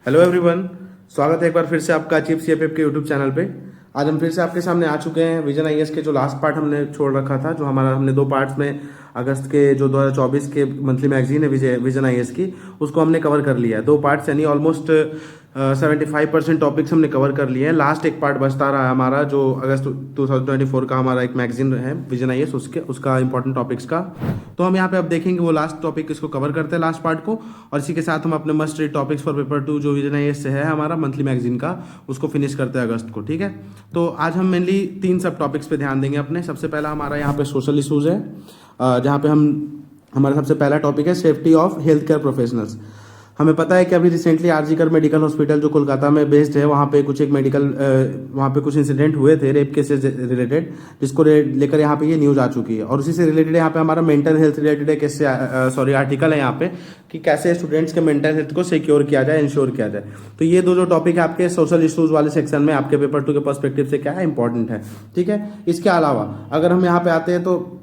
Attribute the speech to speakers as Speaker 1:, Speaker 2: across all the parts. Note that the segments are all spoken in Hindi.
Speaker 1: हेलो एवरीवन, स्वागत है एक बार फिर से आपका अचीव सीएफएफ के यूट्यूब चैनल पे। आज हम फिर से आपके सामने आ चुके हैं। विजन आईएएस के जो लास्ट पार्ट हमने छोड़ रखा था, जो हमारा हमने दो पार्ट्स में अगस्त के जो 2024 के मंथली मैगजीन है विजन आईएएस की, उसको हमने कवर कर लिया है। दो पार्ट्स यानी ऑलमोस्ट 75% टॉपिक्स हमने कवर कर लिए हैं। लास्ट एक पार्ट बचता रहा है हमारा, जो अगस्त 2024 का हमारा एक मैगजीन है विजन आईएएस, उसका इंपॉर्टेंट टॉपिक्स का। तो हम यहाँ पे अब देखेंगे वो लास्ट टॉपिक, इसको कवर करते हैं लास्ट पार्ट को, और इसी के साथ हम अपने must read topics for paper 2 जो विजन आईएएस से है हमारा मंथली मैगजीन का, उसको फिनिश करते हैं अगस्त को। ठीक है, तो आज हम मेनली 3 सब टॉपिक्स पे ध्यान देंगे अपने। सबसे पहला हमारा यहाँ पे सोशल इशूज है, जहाँ पे हमारा सबसे पहला टॉपिक है safety of health care professionals. हमें पता है कि अभी रिसेंटली आरजीकर मेडिकल हॉस्पिटल जो कोलकाता में बेस्ड है, वहाँ पे कुछ वहाँ पे कुछ इंसिडेंट हुए थे रेप केसेस रिलेटेड, जिसको लेकर यहाँ पे ये न्यूज़ आ चुकी है। और उसी से रिलेटेड यहाँ पे हमारा मेंटल हेल्थ रिलेटेड एक आर्टिकल है यहाँ पे, कि कैसे स्टूडेंट्स के मेंटल हेल्थ को सिक्योर किया जाए, इंश्योर किया जाए। तो ये दो जो टॉपिक है आपके सोशल इशूज वाले सेक्शन में, आपके पेपर 2 के पर्सपेक्टिव से क्या है, इंपॉर्टेंट है। ठीक है, इसके अलावा अगर हम यहाँ पे आते हैं तो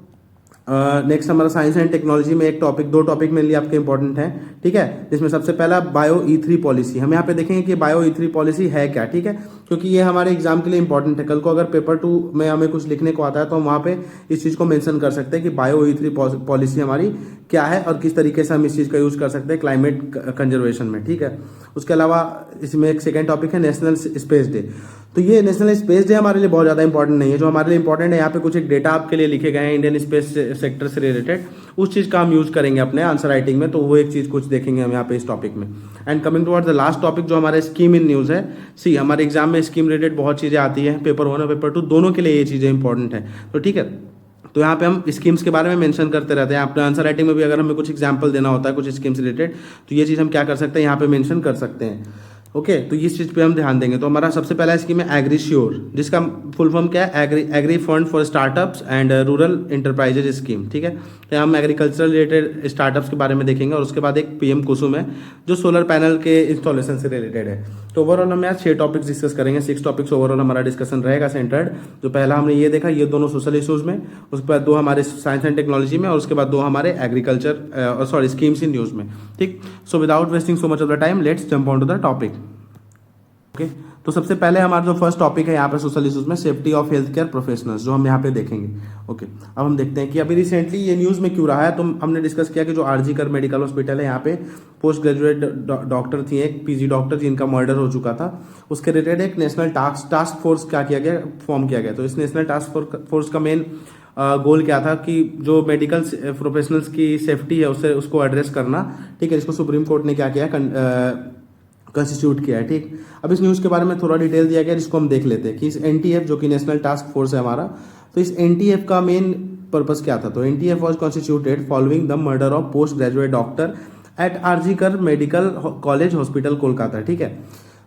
Speaker 1: नेक्स्ट हमारा साइंस एंड टेक्नोलॉजी में दो टॉपिक मेनली आपके इंपॉर्टेंट हैं। ठीक है, जिसमें सबसे पहला बायो E3 पॉलिसी। हम यहाँ पे देखेंगे कि बायो E3 पॉलिसी है क्या। ठीक है, क्योंकि ये हमारे एग्जाम के लिए इंपॉर्टेंट है। कल को अगर पेपर 2 में हमें कुछ लिखने को आता है तो हम वहाँ पे इस चीज़ को मेंशन कर सकते हैं कि बायो E3 पॉलिसी हमारी क्या है और किस तरीके से हम इस चीज़ का यूज़ कर सकते हैं क्लाइमेट कंजर्वेशन में। ठीक है, उसके अलावा इसमें एक सेकेंड टॉपिक है नेशनल स्पेस डे। तो ये नेशनल स्पेस डे हमारे लिए बहुत ज़्यादा इंपॉर्टेंट नहीं है। जो हमारे लिए इंपॉर्टेंट है, यहाँ पे कुछ एक डेटा आपके लिए लिखे गए हैं इंडियन स्पेस सेक्टर से रिलेटेड, उस चीज़ का हम यूज़ करेंगे अपने आंसर राइटिंग में। तो वो एक चीज़ कुछ देखेंगे हम यहाँ पे इस टॉपिक में। And coming toward the last topic जो हमारे स्कीम इन न्यूज़ है। सी, हमारे एग्जाम में स्कीम रिलेटेड बहुत चीज़ें आती है, पेपर 1 और पेपर 2 दोनों के लिए ये चीज़ें इंपॉर्टेंट है। तो ठीक है, तो यहाँ पे हम स्कीम्स के बारे में मेंशन करते रहते हैं। अपने आंसर राइटिंग में भी अगर हमें कुछ एग्जांपल देना होता है कुछ स्कीम्स रिलेटेड, तो ये चीज़ हम क्या कर सकते हैं, यहाँ पे मेंशन कर सकते हैं। ओके, तो इस चीज़ पे हम ध्यान देंगे। तो हमारा सबसे पहला स्कीम है एग्रीश्योर, जिसका फुल फॉर्म क्या है, agri fund for startups and rural enterprises scheme. ठीक है, तो हम एग्रीकल्चर रिलेटेड स्टार्टअप्स के बारे में देखेंगे, और उसके बाद एक पीएम कुसुम है जो सोलर पैनल के इंस्टॉलेशन से रिलेटेड है। तो ओवरऑल हम यहाँ 6 टॉपिक्स डिस्कस करेंगे, 6 टॉपिक्स ओवरऑल हमारा डिस्कशन रहेगा सेंटर्ड। जो पहला हमने ये देखा, ये दोनों सोशल इशूज में, उसके बाद 2 हमारे साइंस एंड टेक्नोलॉजी में, और उसके बाद 2 हमारे एग्रीकल्चर स्कीम्स इन न्यूज़ में। ठीक, so without wasting so much of the time, let's jump on to the topic. Okay, तो सबसे पहले हमारा जो फर्स्ट टॉपिक है यहाँ पे सोशल इशूज में, safety of health care professionals, जो हम यहाँ पे देखेंगे। ओके, अब हम देखते हैं कि अभी रिसेंटली ये न्यूज़ में क्यों रहा है। तो हमने डिस्कस किया कि जो आरजीकर मेडिकल हॉस्पिटल है, यहाँ पे पोस्ट ग्रेजुएट डॉक्टर थी, एक पीजी डॉक्टर जिनका मर्डर हो चुका था, उसके रिलेटेड एक नेशनल टास्क फोर्स फॉर्म किया गया। तो इस नेशनल टास्क फोर्स का मेन गोल क्या था कि जो मेडिकल प्रोफेशनल्स की सेफ्टी है उसको एड्रेस करना। ठीक है, इसको सुप्रीम कोर्ट ने क्या किया, कंस्टिट्यूट किया है। ठीक, अब इस न्यूज़ के बारे में थोड़ा डिटेल दिया गया, जिसको हम देख लेते हैं कि इस एनटीएफ जो कि नेशनल टास्क फोर्स है हमारा, तो इस एनटीएफ का मेन पर्पस क्या था। तो NTF was constituted following the murder of post graduate doctor at RG Kar medical college hospital Kolkata. ठीक है,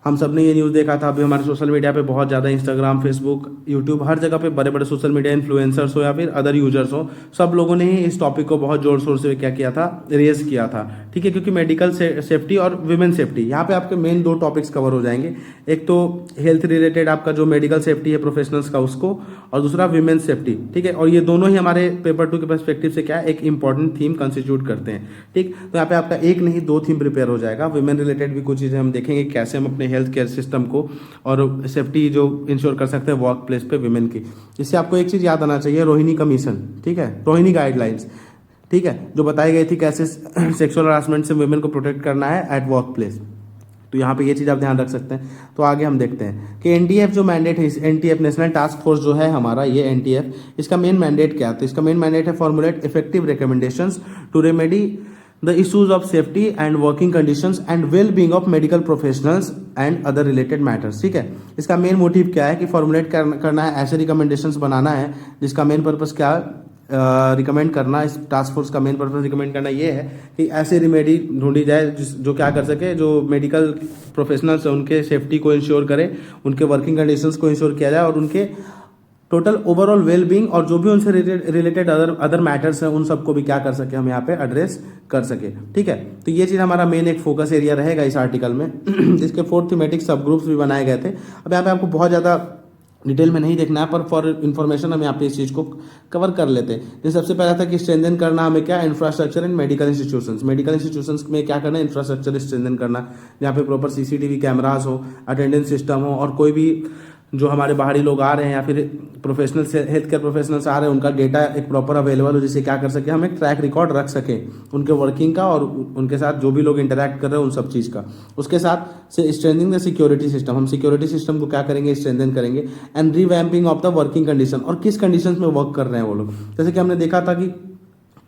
Speaker 1: हम सब ने ये न्यूज़ देखा था। अभी हमारे सोशल मीडिया पे बहुत ज़्यादा, इंस्टाग्राम, फेसबुक, यूट्यूब, हर जगह पे बड़े बड़े सोशल मीडिया इन्फ्लुएंसर्स हो या फिर अदर यूजर्स हो, सब लोगों ने ही इस टॉपिक को बहुत जोर शोर से क्या किया था, रेज किया था। ठीक है, क्योंकि मेडिकल सेफ्टी और विमेन सेफ्टी, यहाँ पे आपके मेन 2 टॉपिक्स कवर हो जाएंगे। एक तो हेल्थ रिलेटेड आपका जो मेडिकल सेफ्टी है प्रोफेशनल्स का, उसको, और दूसरा विमेन सेफ्टी। ठीक है, और ये दोनों ही हमारे पेपर 2 के पर्सपेक्टिव से क्या है, एक इंपॉर्टेंट थीम कंस्टिट्यूट करते हैं। ठीक, तो यहाँ पे आपका एक नहीं 2 थीम प्रिपेयर हो जाएगा। विमेन रिलेटेड भी कुछ चीज़ें हम देखेंगे, कैसे हम अपने हेल्थ केयर सिस्टम को और सेफ्टी जो इंश्योर कर सकते हैं वर्क प्लेस पे विमेन की। इससे आपको एक चीज याद आना चाहिए, रोहिणी कमीशन। ठीक है, रोहिणी गाइडलाइंस, ठीक है, जो बताई गई थी कैसे सेक्सुअल हरासमेंट से वुमेन को प्रोटेक्ट करना है एट वर्क प्लेस। तो यहाँ पे ये चीज़ आप ध्यान रख सकते हैं। तो आगे हम देखते हैं कि एनटीएफ जो मैंडेट है, एनटीएफ नेशनल टास्क फोर्स जो है हमारा, ये एनटीएफ, इसका मेन मैंडेट क्या है। तो इसका मेन मैंडेट है formulate effective recommendations to remedy the issues of safety and working conditions and well-being of medical professionals and other related matters। ठीक है, इसका मेन मोटिव क्या है कि फॉर्मुलेट करना है, ऐसे रिकमेंडेशंस बनाना है जिसका मेन पर्पस क्या है, रिकमेंड करना। इस टास्क फोर्स का मेन पर्पस रिकमेंड करना ये है कि ऐसे रिमेडी ढूंढी जाए जो क्या कर सके, जो मेडिकल प्रोफेशनल्स है उनके सेफ्टी को इंश्योर करे, उनके वर्किंग कंडीशंस को इंश्योर किया जाए, और उनके टोटल ओवरऑल वेलबींग और जो भी उनसे रिलेटेड अदर मैटर्स हैं उन सबको भी क्या कर सके, हम यहाँ पे एड्रेस कर सके। ठीक है, तो ये चीज़ हमारा मेन एक फोकस एरिया रहेगा इस आर्टिकल में जिसके 4 थीमेटिक सब ग्रुप्स भी बनाए गए थे। अब यहाँ पे आपको बहुत ज़्यादा डिटेल में नहीं देखना है, पर फॉर इन्फॉर्मेशन हम यहाँ पे इस चीज़ को कवर कर लेते हैं। जैसे सबसे पहला था कि स्ट्रेंथन करना हमें क्या, infrastructure in medical institutions. Medical institutions में क्या करना है, इंफ्रास्ट्रक्चर स्ट्रेंथन करना, जहाँ पे प्रॉपर सीसीटीवी कैमरास हो, अटेंडेंस सिस्टम हो, और कोई भी जो हमारे बाहरी लोग आ रहे हैं या फिर प्रोफेशनल हेल्थ केयर प्रोफेशनल्स आ रहे हैं उनका डेटा एक प्रॉपर अवेलेबल हो, जिससे क्या कर सके हम एक ट्रैक रिकॉर्ड रख सकें उनके वर्किंग का और उनके साथ जो भी लोग इंटरैक्ट कर रहे हैं उन सब चीज़ का। उसके साथ से स्ट्रेंथनिंग द सिक्योरिटी सिस्टम, हम सिक्योरिटी सिस्टम को क्या करेंगे, स्ट्रेंथन करेंगे। And revamping of the working condition, और किस कंडीशन में वर्क कर रहे हैं वो लोग। जैसे कि हमने देखा था कि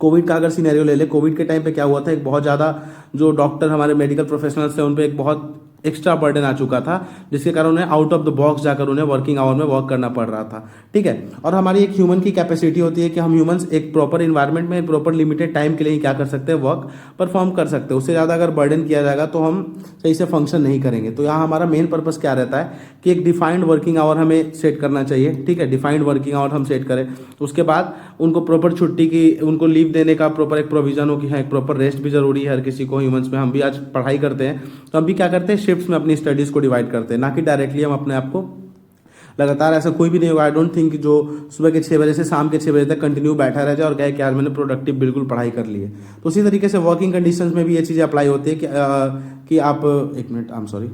Speaker 1: कोविड का अगर सिनेरियो ले ले, कोविड के टाइम पे क्या हुआ था, एक बहुत ज़्यादा जो डॉक्टर हमारे मेडिकल प्रोफेशनल्स थे उन पे एक बहुत एक्स्ट्रा बर्डन आ चुका था, जिसके कारण उन्हें आउट ऑफ द बॉक्स जाकर उन्हें वर्किंग आवर में वर्क करना पड़ रहा था। ठीक है, और हमारी एक ह्यूमन की कैपेसिटी होती है कि हम ह्यूमंस एक प्रॉपर इन्वायरमेंट में प्रॉपर लिमिटेड टाइम के लिए ही क्या कर सकते हैं, वर्क परफॉर्म कर सकते हैं। उससे ज़्यादा अगर बर्डन किया जाएगा तो हम सही से फंक्शन नहीं करेंगे। तो यहाँ हमारा मेन पर्पस क्या रहता है कि एक डिफाइंड वर्किंग आवर हमें सेट करना चाहिए। ठीक है, डिफाइंड वर्किंग आवर हम सेट करें, उसके बाद उनको प्रॉपर छुट्टी की, उनको लीव देने का प्रॉपर एक प्रोविजन हो कि हाँ, एक प्रॉपर रेस्ट भी जरूरी है हर किसी को। ह्यूमंस में हम भी आज पढ़ाई करते हैं तो हम भी क्या करते हैं, शिफ्ट्स में अपनी स्टडीज को डिवाइड करते हैं, ना कि डायरेक्टली हम अपने आप को लगातार। ऐसा कोई भी नहीं होगा, आई डोंट थिंक जो सुबह के 6 बजे से शाम के 6 बजे तक कंटिन्यू बैठा रह जाए और कहे कि आज मैंने प्रोडक्टिव बिल्कुल पढ़ाई कर ली है। तो उसी तरीके से वर्किंग कंडीशंस में भी ये चीज़ें अप्लाई होती है कि आप एक मिनट, आई एम सॉरी,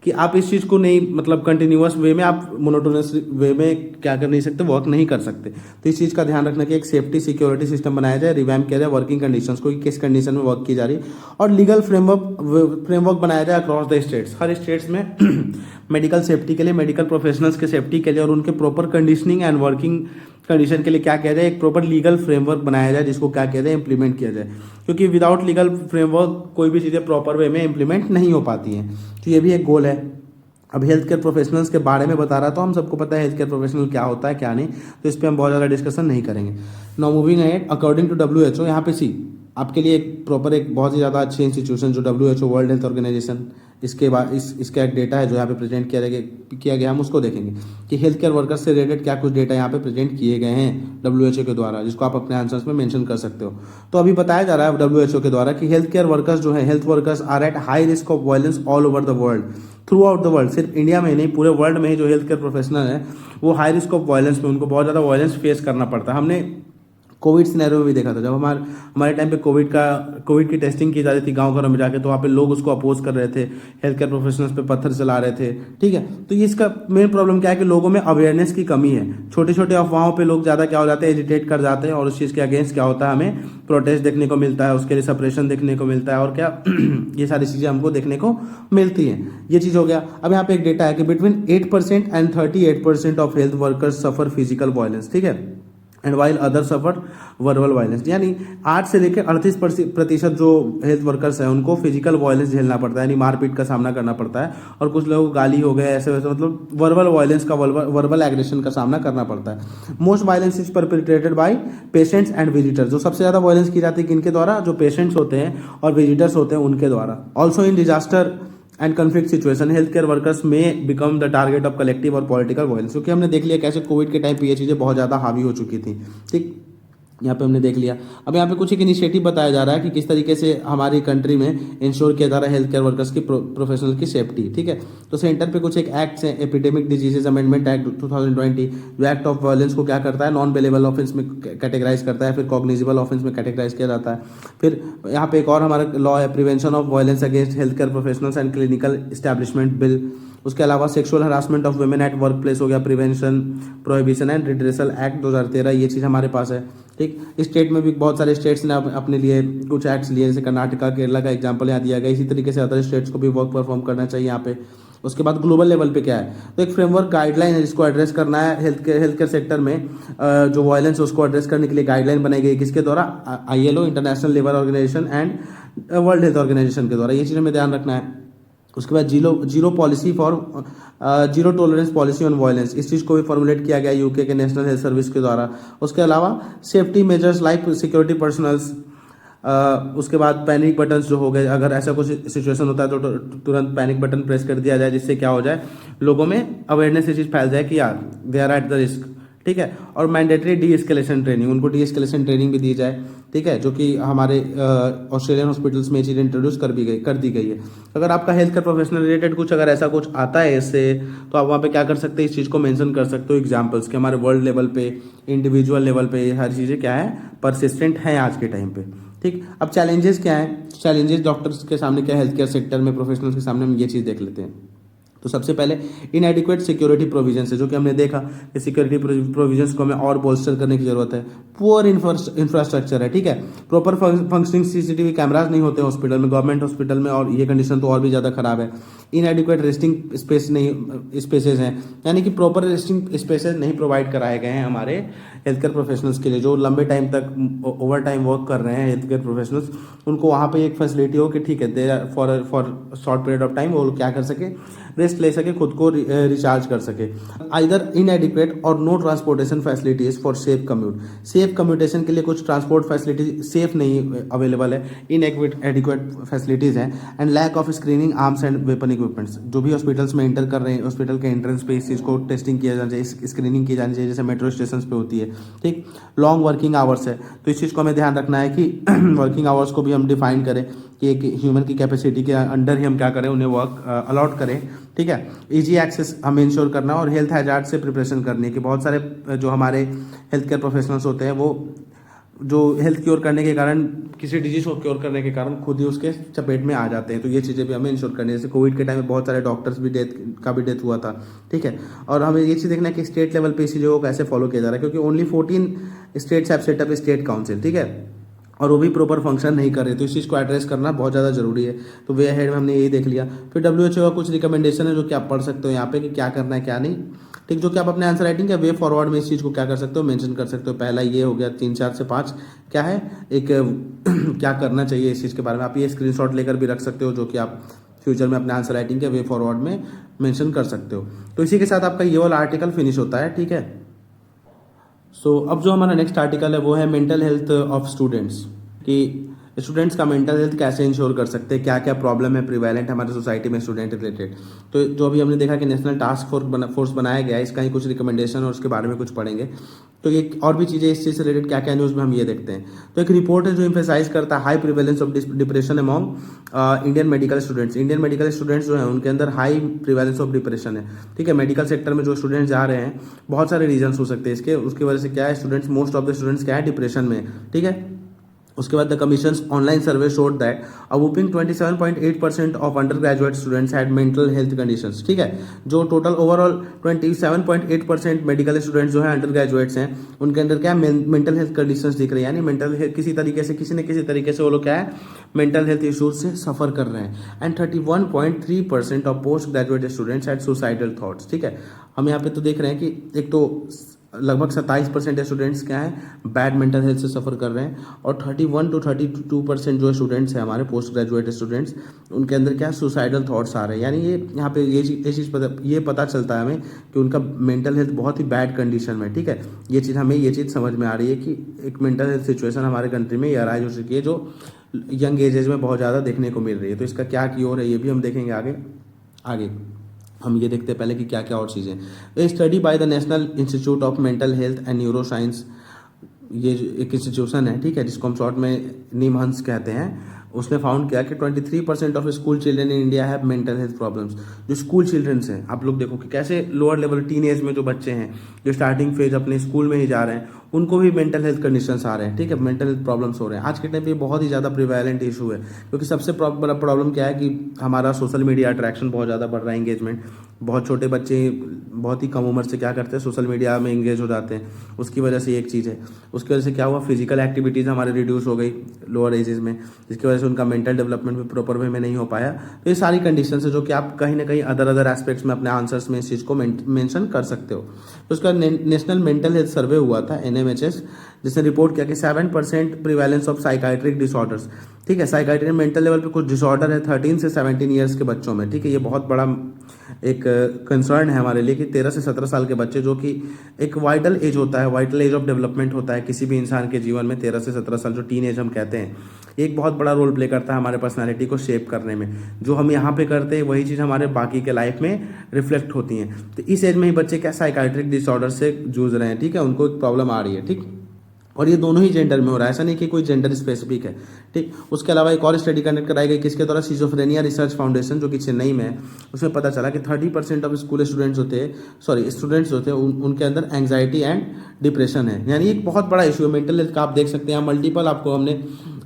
Speaker 1: कि आप इस चीज़ को नहीं, मतलब कंटिन्यूअस वे में आप मोनोटोनस वे में क्या कर नहीं सकते, वर्क नहीं कर सकते। तो इस चीज़ का ध्यान रखना कि एक सेफ्टी सिक्योरिटी सिस्टम बनाया जाए, रिवैम्प किया जाए वर्किंग कंडीशंस को कि किस कंडीशन में वर्क की जा रही, और लीगल फ्रेमवर्क बनाया जाए across the states. Her states में मेडिकल सेफ्टी के लिए, मेडिकल प्रोफेशनल्स के सेफ्टी के लिए और उनके proper conditioning and working condition के लिए क्या किया जाए, एक प्रॉपर लीगल फ्रेमवर्क बनाया जाए, जिसको क्या किया जाए, इंप्लीमेंट किया जाए। क्योंकि विदाउट लीगल फ्रेमवर्क कोई भी चीज़ें प्रॉपर वे में इंप्लीमेंट नहीं हो पाती हैं। तो ये भी एक गोल है। अब हेल्थ केयर प्रोफेशनल्स के बारे में बता रहा तो हम सबको पता है हेल्थ केयर प्रोफेशनल क्या होता है क्या नहीं, तो इस पर हम बहुत ज़्यादा डिस्कशन नहीं करेंगे। Now moving ahead, according to WHO, यहाँ पे सी आपके लिए एक प्रॉपर एक बहुत ही ज़्यादा अच्छी इंस्टीट्यूशन जो WHO वर्ल्ड हेल्थ ऑर्गेनाइजेशन, इसके बाद इसका एक डेटा है जो यहाँ पे प्रेजेंट किया गया, हम उसको देखेंगे कि हेल्थ केयर वर्कर्स से रिलेटेड क्या कुछ डेटा यहाँ पे प्रेजेंट किए गए हैं WHO के द्वारा, जिसको आप अपने आंसर्स में मेंशन कर सकते हो। तो अभी बताया जा रहा है WHO के द्वारा कि हेल्थ केयर वर्कर्स जो है, health workers are at high risk of violence all over the world, throughout the world. सिर्फ इंडिया में ही नहीं, पूरे वर्ल्ड में ही जो हेल्थ केयर प्रोफेशनल है वो हाई रिस्क ऑफ वायलेंस में, उनको बहुत ज़्यादा वायलेंस फेस करना पड़ता है। हमने कोविड सिनेरियो में भी देखा था, जब हमारे टाइम पे कोविड की टेस्टिंग की जा रही थी गांव घरों में जाके, तो वहाँ पे लोग उसको अपोज कर रहे थे, हेल्थ केयर प्रोफेशनल्स पे पत्थर चला रहे थे। ठीक है, तो ये इसका मेन प्रॉब्लम क्या है कि लोगों में अवेयरनेस की कमी है। छोटे छोटे अफवाहों पे लोग ज़्यादा क्या हो जाते हैं, एजिटेट कर जाते हैं, और उस चीज़ के अगेंस्ट क्या होता है, हमें प्रोटेस्ट देखने को मिलता है, उसके लिए सप्रेशन देखने को मिलता है, और क्या ये सारी चीज़ें हमको देखने को मिलती हैं। ये चीज़ हो गया। अब यहाँ पे एक डेटा है कि between 8% and 38% of health workers suffer physical violence. ठीक है, and while other suffer verbal violence, यानी 8 से लेकर 38% जो हेल्थ वर्कर्स हैं उनको फिजिकल वायलेंस झेलना पड़ता है, यानी मारपीट का सामना करना पड़ता है, और कुछ लोगों को गाली हो गए ऐसे वैसे, मतलब वर्बल वायलेंस का, वर्बल एग्रेशन का सामना करना पड़ता है। Most violence is perpetrated by patients and visitors, जो सबसे ज़्यादा वायलेंस की जाती है किनके द्वारा, जो पेशेंट्स होते हैं और विजिटर्स होते हैं उनके द्वारा। Also in disaster and conflict situation health care workers में become the target of collective और पॉलिटिकल वायलेंस, क्योंकि हमने देख लिया कैसे कोविड के टाइम पे ये चीज़ें बहुत ज़्यादा हावी हो चुकी थी। ठीक, यहाँ पे हमने देख लिया। अब यहाँ पे कुछ एक इनिशिएटिव बताया जा रहा है कि किस तरीके से हमारी कंट्री में इंश्योर किया जा रहा है हेल्थ केयर वर्कर्स की, प्रोफेशनल की सेफ्टी। ठीक है, तो सेंटर पे कुछ एक एक्ट्स हैं, एपिडेमिक डिजीजेज अमेंडमेंट एक्ट 2020, जो एक्ट ऑफ वायलेंस को क्या करता है, नॉन बेलेबल ऑफेंस में कैटेगराइज करता है, फिर कॉग्निजिबल ऑफेंस में कैटेगराइज किया जाता है। फिर यहाँ पे एक और हमारा लॉ है, prevention of violence against health care professionals and clinical establishment bill. उसके अलावा sexual harassment of women at work place हो गया, prevention prohibition and redressal act 2013, ये चीज़ हमारे पास है। ठीक, स्टेट में भी बहुत सारे स्टेट्स ने अपने लिए कुछ एक्ट्स लिए, जैसे कर्नाटका, केरला का एग्जांपल यहाँ दिया गया। इसी तरीके से अदर स्टेट्स को भी वर्क परफॉर्म करना चाहिए यहाँ पे। उसके बाद ग्लोबल लेवल पे क्या है, तो एक फ्रेमवर्क गाइडलाइन है जिसको एड्रेस करना है हेल्थ केयर सेक्टर में, जो वायलेंस है उसको एड्रेस करने के लिए गाइडलाइन बनाई गई, किसके द्वारा, ILO, International Labour Organization and World Health Organization के द्वारा। ये चीज़ हमें ध्यान रखना है। उसके बाद zero policy for zero tolerance policy on violence, इस चीज़ को भी फॉर्मुलेट किया गया यूके के नेशनल हेल्थ सर्विस के द्वारा। उसके अलावा safety measures like security personnels, उसके बाद पैनिक बटन्स जो हो गए, अगर ऐसा कुछ सिचुएशन होता है तो तुरंत पैनिक बटन प्रेस कर दिया जाए, जिससे क्या हो जाए, लोगों में अवेयरनेस ये चीज़ फैल जाए कि यार they are at the risk. ठीक है। और मैंडेटरी डी एस्केलेशन ट्रेनिंग, उनको डी एस्केलेशन ट्रेनिंग भी दी जाए, ठीक है, जो कि हमारे ऑस्ट्रेलियन हॉस्पिटल्स में ये चीज़ इंट्रोड्यूस कर दी गई है। अगर आपका हेल्थ केयर प्रोफेशनल रिलेटेड कुछ अगर ऐसा कुछ आता है इससे, तो आप वहाँ पे क्या कर सकते हैं, इस चीज़ को मेंशन कर सकते हो एग्जांपल्स के हमारे वर्ल्ड लेवल पे, इंडिविजुअल लेवल पे, ये हर चीज़ें क्या है, परसिस्टेंट हैं आज के टाइम पे। ठीक, अब चैलेंजेस क्या हैं, चैलेंजेस डॉक्टर्स के सामने क्या, हेल्थ केयर सेक्टर में प्रोफेशनल्स के सामने, हम ये चीज़ देख लेते हैं। तो सबसे पहले इनएडिक्वेट सिक्योरिटी प्रोविजन है, जो कि हमने देखा कि सिक्योरिटी प्रोविजंस को हमें और बोल्स्टर करने की जरूरत है। पुअर इंफ्रास्ट्रक्चर है, ठीक है, प्रॉपर फंक्शनिंग सीसीटीवी कैमराज नहीं होते हॉस्पिटल में, गवर्नमेंट हॉस्पिटल में, और ये कंडीशन तो और भी ज़्यादा खराब है। इनएडिक्वेट रेस्टिंग स्पेसेस हैं, यानी कि प्रॉपर रेस्टिंग स्पेसेस नहीं प्रोवाइड कराए गए हैं हमारे हेल्थ केयर प्रोफेशनल्स के लिए, जो लंबे टाइम तक ओवर टाइम वर्क कर रहे हैं हेल्थ केयर प्रोफेशनल्स, उनको वहाँ पे एक फैसिलिटी हो कि ठीक है, they for short period of time वो क्या कर सके, रेस्ट ले सके, खुद को रिचार्ज कर सके। आइदर इनएडिक्वेट और no transportation facilities for safe commute, safe commutation के लिए कुछ ट्रांसपोर्ट फैसिलिटी सेफ नहीं अवेलेबल है, इनएडिक्वेट फैसिलिटीज हैं। And lack of screening arms and weapon equipments, जो भी हॉस्पिटल्स में इंटर कर रहे हैं, हॉस्पिटल के एंट्रेंस पे इस चीज़ को टेस्टिंग किया जाना चाहिए, स्क्रीनिंग की जानी चाहिए, जैसे मेट्रो स्टेशन पे होती है। ठीक, लॉन्ग वर्किंग आवर्स है, तो इस चीज़ को हमें ध्यान रखना है कि वर्किंग आवर्स को भी हम डिफाइन करें कि एक ह्यूमन की कैपेसिटी के अंडर ही हम क्या करें, उन्हें वर्क अलॉट करें। ठीक है, इजी एक्सेस हमें इंश्योर करना, और हेल्थ हैजार्ड से प्रिपरेशन करनी है कि बहुत सारे जो हमारे हेल्थ केयर प्रोफेशनल्स होते हैं, वो जो हेल्थ क्योर करने के कारण, किसी डिजीज को क्योर करने के कारण खुद ही उसके चपेट में आ जाते हैं, तो ये चीज़ें भी हमें इंश्योर करनी है। जैसे कोविड के टाइम में बहुत सारे डॉक्टर्स भी डेथ हुआ था। ठीक है, और हमें ये चीज़ देखना है कि स्टेट लेवल पे इसी चीज़ों को कैसे फॉलो किया जा रहा है, क्योंकि only 14 states have set up state council, ठीक है, और वो भी प्रॉपर फंक्शन नहीं कर रहे, तो इस चीज़ को एड्रेस करना बहुत ज़्यादा जरूरी है। तो वे हेड में हमने यही देख लिया। फिर WHO का कुछ रिकमेंडेशन है जो कि आप पढ़ सकते हो यहाँ पे, कि क्या करना है क्या नहीं। ठीक, जो कि आप अपने आंसर राइटिंग के वे फॉरवर्ड में इस चीज़ को क्या कर सकते हो, मेंशन कर सकते हो। पहला ये हो गया, 3 4 से 5 क्या है, एक क्या करना चाहिए इस चीज़ के बारे में, आप ये स्क्रीनशॉट लेकर भी रख सकते हो, जो कि आप फ्यूचर में अपने आंसर राइटिंग के वे फॉरवर्ड में मेंशन कर सकते हो। तो इसी के साथ आपका ये वाला आर्टिकल फिनिश होता है। ठीक है, सो अब जो हमारा नेक्स्ट आर्टिकल है वो है मेंटल हेल्थ ऑफ स्टूडेंट्स, कि स्टूडेंट्स का मेंटल हेल्थ कैसे इंश्योर कर सकते हैं, क्या क्या प्रॉब्लम है प्रिवेलेंट हमारे सोसाइटी में स्टूडेंट रिलेटेड। तो जो अभी हमने देखा कि नेशनल टास्क फोर्स बनाया गया है, इसका ही कुछ रिकमेंडेशन और उसके बारे में कुछ पढ़ेंगे। तो ये और भी चीज़ें इस चीज़ से रिलेटेड क्या क्या न्यूज़ में हम ये देखते हैं। तो एक रिपोर्ट है जो इम्फेसाइज करता है high prevalence of depression among Indian medical students. Indian medical students जो हैं उनके अंदर हाई प्रिवेलेंस ऑफ डिप्रेशन है। ठीक है, मेडिकल सेक्टर में जो स्टूडेंट्स जा रहे हैं, बहुत सारे रीजन्स हो सकते हैं इसके, उसकी वजह से क्या है, students most of the students क्या है, डिप्रेशन में। ठीक है, उसके बाद the commissions online survey showed that a whooping 27.8% of under graduate students had mental health conditions. ठीक है, जो टोटल ओवरऑल 27.8% मेडिकल स्टूडेंट्स जो है अंडर ग्रेजुएट्स हैं, उनके अंदर क्या मेंटल हेल्थ कंडीशंस दिख रही है, यानी मेंटल हेल्थ किसी तरीके से, किसी न किसी तरीके से वो लोग क्या है, मेंटल हेल्थ इशूज से सफर कर रहे हैं। And 31.3% of post graduate students had suicidal thoughts. ठीक है, हम यहाँ पे तो देख रहे हैं कि एक तो लगभग 27% स्टूडेंट्स क्या है, बैड मेंटल हेल्थ से सफ़र कर रहे हैं, और 31 to 32% जो स्टूडेंट्स हैं हमारे पोस्ट ग्रेजुएट स्टूडेंट्स, उनके अंदर क्या सुसाइडल थॉट्स आ रहे हैं। यानी ये यहाँ पे ये चीज़ पता चलता है हमें कि उनका मेंटल हेल्थ बहुत ही बैड कंडीशन में। ठीक है, ये चीज़ समझ में आ रही है कि एक मेंटल हेल्थ सिचुएशन हमारे कंट्री में ये अराइज हो चुकी है, जो यंग एजेज में बहुत ज़्यादा देखने को मिल रही है। तो इसका क्या क्योर है ये भी हम देखेंगे आगे। हम ये देखते हैं पहले कि क्या क्या और चीज़ें। A study by the national institute of mental health and neuro science, ये एक इंस्टीट्यूशन है, ठीक है, जिसको हम शॉर्ट में निमहंस कहते हैं। उसने फाउंड किया कि 23% of school children in India have mental health problems. जो स्कूल चिल्ड्रंस हैं, आप लोग देखो कि कैसे लोअर लेवल टीन एज में जो बच्चे हैं, जो स्टार्टिंग फेज अपने स्कूल में ही जा रहे हैं, उनको भी मेंटल हेल्थ कंडीशंस आ रहे हैं। ठीक है, मेंटल हेल्थ प्रॉब्लम्स हो रहे हैं। आज के टाइम पे बहुत ही ज़्यादा प्रिवेलेंट इशू है, क्योंकि सबसे बड़ा प्रॉब्लम क्या है कि हमारा सोशल मीडिया अट्रैक्शन बहुत ज़्यादा बढ़ रहा है, एंगेजमेंट। बहुत छोटे बच्चे बहुत ही कम उम्र से क्या करते हैं, सोशल मीडिया में एंगेज हो जाते हैं। उसकी वजह से एक चीज़ है। उसकी वजह से क्या हुआ, फिजिकल एक्टिविटीज़ हमारे रिड्यूस हो गई लोअर एजेस में, जिसकी वजह से उनका मेंटल डेवलपमेंट भी प्रॉपर वे में नहीं हो पाया। तो ये सारी कंडीशंस है जो कि आप कहीं ना कहीं अदर एस्पेक्ट्स में अपने आंसर्स में इस चीज़ को मेंशन कर सकते हो। तो उसका नेशनल मेंटल हेल्थ सर्वे हुआ था, NMHS, जिसने रिपोर्ट किया कि 7% प्रिवेलेंस ऑफ साइकाइट्रिक डिसऑर्डर्स, ठीक है। साइकाइट्री में मेंटल लेवल पे कुछ डिसऑर्डर है 13 से 17 ईयर्स के बच्चों में, ठीक है। ये बहुत बड़ा एक कंसर्न है हमारे लिए कि 13 से 17 साल के बच्चे, जो कि एक वाइटल एज होता है, वाइटल एज ऑफ डेवलपमेंट होता है किसी भी इंसान के जीवन में, 13 से 17 साल जो टीन एज हम कहते हैं, एक बहुत बड़ा रोल प्ले करता है हमारे पर्सनैलिटी को शेप करने में। जो हम यहाँ पे करते हैं वही चीज़ हमारे बाकी के लाइफ में रिफ्लेक्ट होती हैं। तो इस एज में ही बच्चे क्या साइकाइट्रिक डिसऑर्डर से जूझ रहे हैं, ठीक है, उनको एक प्रॉब्लम आ रही है, ठीक। और ये दोनों ही जेंडर में हो रहा है, ऐसा नहीं कि कोई जेंडर स्पेसिफिक है, ठीक। उसके अलावा एक और स्टडी कंडक्ट कराई गई किसके द्वारा, सिजोफ्रेनिया रिसर्च फाउंडेशन जो कि चेन्नई में है। उसमें पता चला कि 30% ऑफ स्कूल स्टूडेंट्स होते हैं उनके अंदर एंग्जाइटी एंड डिप्रेशन है। यानी एक बहुत बड़ा इशू है मेंटल हेल्थ का। आप देख सकते हैं मल्टीपल, हमने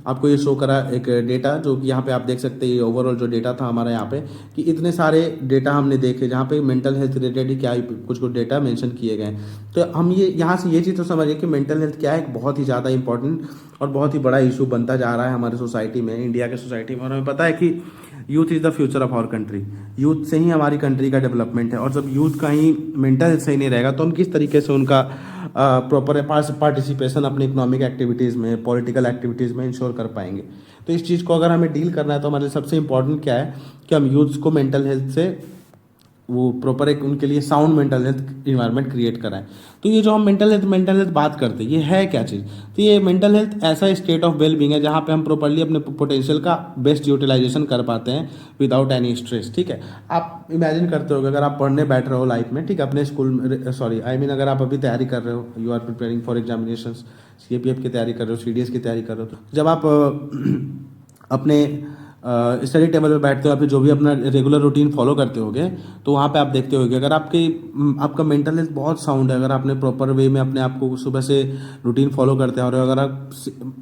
Speaker 1: आपको ये शो करा एक डेटा, जो कि यहाँ पे आप देख सकते हैं, ये ओवरऑल जो डेटा था हमारा यहाँ पे, कि इतने सारे डेटा हमने देखे जहाँ पे मेंटल हेल्थ रिलेटेड ही क्या कुछ डेटा मेंशन किए गए। तो हम ये यहाँ से ये चीज़ तो समझिए कि मेंटल हेल्थ क्या है, एक बहुत ही ज़्यादा इंपॉर्टेंट और बहुत ही बड़ा इशू बनता जा रहा है हमारे सोसाइटी में, इंडिया के सोसाइटी में। और हमें पता है कि youth is the future of our country. Youth से ही हमारी कंट्री का डेवलपमेंट है, और जब यूथ का ही मेंटल हेल्थ सही नहीं रहेगा तो हम किस तरीके से उनका प्रॉपर पार्टिसिपेशन अपनी इकोनॉमिक एक्टिविटीज़ में, पॉलिटिकल एक्टिविटीज़ में इंश्योर कर पाएंगे। तो इस चीज़ को अगर हमें डील करना है तो हमारे लिए सबसे इंपॉर्टेंट क्या है कि हम यूथ्स को मेंटल हेल्थ से वो प्रॉपर एक उनके लिए sound mental health environment create कराएं। तो ये जो हम मेंटल हेल्थ बात करते हैं, ये है क्या चीज़? तो ये मेंटल हेल्थ ऐसा स्टेट ऑफ वेल बीइंग है जहाँ पे हम प्रॉपरली अपने पोटेंशियल का बेस्ट यूटिलाइजेशन कर पाते हैं विदाउट एनी स्ट्रेस, ठीक है। आप इमेजिन करते हो अगर आप पढ़ने बैठ रहे हो लाइफ में, ठीक है, अपने स्कूल में, अगर आप अभी तैयारी कर रहे हो, you are preparing for examination, CAPF की तैयारी कर रहे हो, CDS की तैयारी कर रहे हो, तो जब आप अपने स्टडी टेबल पे बैठते हो, फिर जो भी अपना रेगुलर रूटीन फॉलो करते होगे, तो वहाँ पे आप देखते होगे अगर आपका मेंटल हेल्थ बहुत साउंड है, अगर आपने प्रॉपर वे में अपने आप को सुबह से रूटीन फॉलो करते हैं, और अगर आप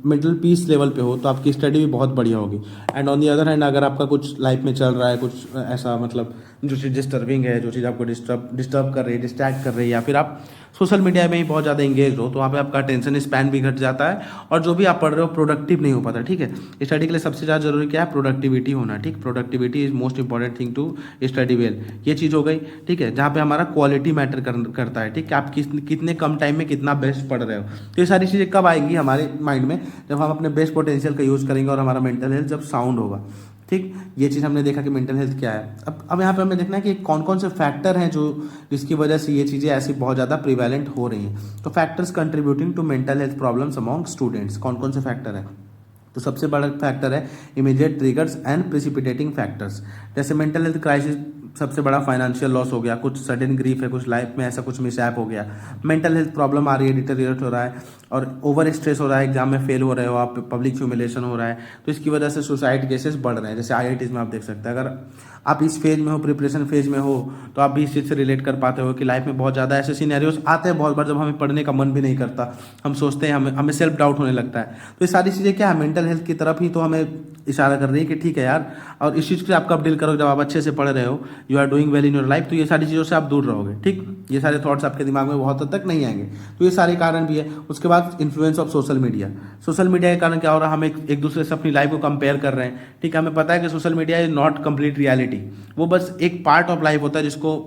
Speaker 1: मेंटल पीस लेवल पे हो तो आपकी स्टडी भी बहुत बढ़िया होगी। And on the other hand, अगर आपका कुछ लाइफ में चल रहा है, कुछ ऐसा मतलब जो चीज़ डिस्टर्बिंग है, जो चीज़ आपको डिस्टर्ब कर रही है, डिस्ट्रैक्ट कर रही है, या फिर आप सोशल मीडिया में ही बहुत ज़्यादा इंगेज हो, तो वहाँ पे आपका अटेंशन स्पैन भी घट जाता है, और जो भी आप पढ़ रहे हो प्रोडक्टिव नहीं हो पाता, ठीक है। स्टडी के लिए सबसे ज़्यादा जरूरी क्या है? प्रोडक्टिविटी होना, ठीक। Productivity is most important thing to study well. ये चीज़ हो गई, ठीक है, जहाँ पे हमारा क्वालिटी मैटर करता है, ठीक है, आप कितने कम टाइम में कितना बेस्ट पढ़ रहे हो। तो ये सारी चीज़ें कब आएंगी हमारे माइंड में? जब हम अपने बेस्ट पोटेंशियल का यूज़ करेंगे और हमारा मेंटल हेल्थ जब साउंड होगा, ठीक। ये चीज़ हमने देखा कि मेंटल हेल्थ क्या है। अब यहाँ पे हमें देखना है कि कौन कौन से फैक्टर हैं जो जिसकी वजह से ये चीज़ें ऐसी बहुत ज़्यादा प्रिवेलेंट हो रही हैं। तो factors contributing to mental health problems among students, कौन कौन से फैक्टर हैं? तो सबसे बड़ा फैक्टर है immediate triggers and precipitating factors. जैसे मेंटल हेल्थ क्राइसिस, सबसे बड़ा फाइनेंशियल लॉस हो गया, कुछ सडन ग्रीफ है, कुछ लाइफ में ऐसा कुछ मिसहैप हो गया, मेंटल हेल्थ प्रॉब्लम आ रही है, डिटेरियोरेट हो रहा है, और ओवर स्ट्रेस हो रहा है, एग्जाम में फेल हो रहे हो आप, पब्लिक ह्यूमिलेशन हो रहा है, तो इसकी वजह से सुसाइड केसेस बढ़ रहे हैं। जैसे IITs में आप देख सकते हैं, अगर आप इस फेज में हो, प्रिपरेशन फेज में हो, तो आप भी इस चीज़ से रिलेट कर पाते हो कि लाइफ में बहुत ज़्यादा ऐसे सिनेरियोस आते हैं बहुत बार जब हमें पढ़ने का मन भी नहीं करता, हम सोचते हैं, हमें सेल्फ डाउट होने लगता है। तो ये सारी चीज़ें क्या है? मेंटल हेल्थ की तरफ ही तो हमें इशारा कर रही है कि ठीक है यार, और इस चीज़ से आप कब डील करोगे? जब आप अच्छे से पढ़ रहे हो, you are doing well in your life, तो ये सारी चीज़ों से आप दूर रहोगे, ठीक। ये सारे थॉट्स आपके दिमाग में बहुत हद तक नहीं आएंगे। तो ये सारे कारण भी है। उसके बाद इन्फ्लुएंस ऑफ सोशल मीडिया के कारण क्या हो रहा है? हम एक दूसरे से अपनी लाइफ को कंपेयर कर रहे हैं, ठीक है। हमें पता है कि social media is not complete reality, वो बस एक पार्ट ऑफ लाइफ होता है जिसको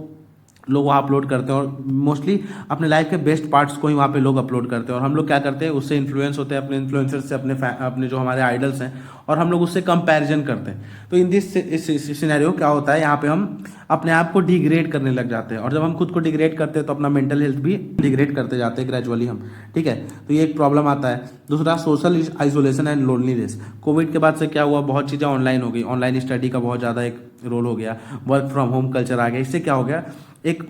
Speaker 1: लोग वहाँ अपलोड करते हैं, और मोस्टली अपने लाइफ के बेस्ट पार्ट्स को ही वहाँ पे लोग अपलोड करते हैं, और हम लोग क्या करते हैं? उससे इन्फ्लुएंस होते हैं, अपने इन्फ्लुएंसर से, अपने जो हमारे आइडल्स हैं, और हम लोग उससे कंपैरिजन करते हैं। तो इन दिस सिनेरियो क्या होता है? यहाँ पे हम अपने आप को डिग्रेड करने लग जाते हैं, और जब हम खुद को डिग्रेड करते हैं तो अपना मेंटल हेल्थ भी डिग्रेड करते जाते हैं ग्रेजुअली हम, ठीक है। तो ये एक प्रॉब्लम आता है। दूसरा, social isolation and loneliness. Covid के बाद से क्या हुआ? बहुत चीज़ें ऑनलाइन हो गई, ऑनलाइन स्टडी का बहुत ज़्यादा एक रोल हो गया, वर्क फ्रॉम होम कल्चर आ गया। इससे क्या हो गया? एक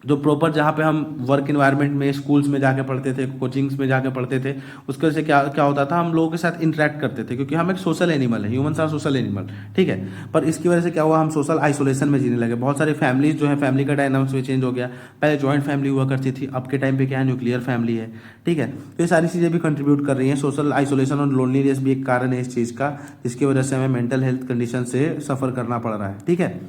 Speaker 1: जो प्रॉपर जहाँ पे हम वर्क इन्वायरमेंट में, स्कूल्स में जाके पढ़ते थे, कोचिंग्स में जाके पढ़ते थे, उसके वजह से क्या होता था? हम लोगों के साथ इंटरेक्ट करते थे, क्योंकि हम एक सोशल एनिमल है, ह्यूमन्स आर सोशल एनिमल, ठीक है। पर इसकी वजह से क्या हुआ? हम सोशल आइसोलेशन में जीने लगे। बहुत सारी फैमिलीज जो है, फैमिली का डायनामिक्स भी चेंज हो गया। पहले जॉइंट फैमिली हुआ करती थी, अब के टाइम पे क्या है? न्यूक्लियर फैमिली है, ठीक है। तो ये सारी चीज़ें भी कंट्रीब्यूट कर रही हैं। सोशल आइसोलेशन और लोनलीनेस भी एक कारण है इस चीज़ का, जिसकी वजह से हमें मेंटल हेल्थ कंडीशन से सफ़र करना पड़ रहा है, ठीक है।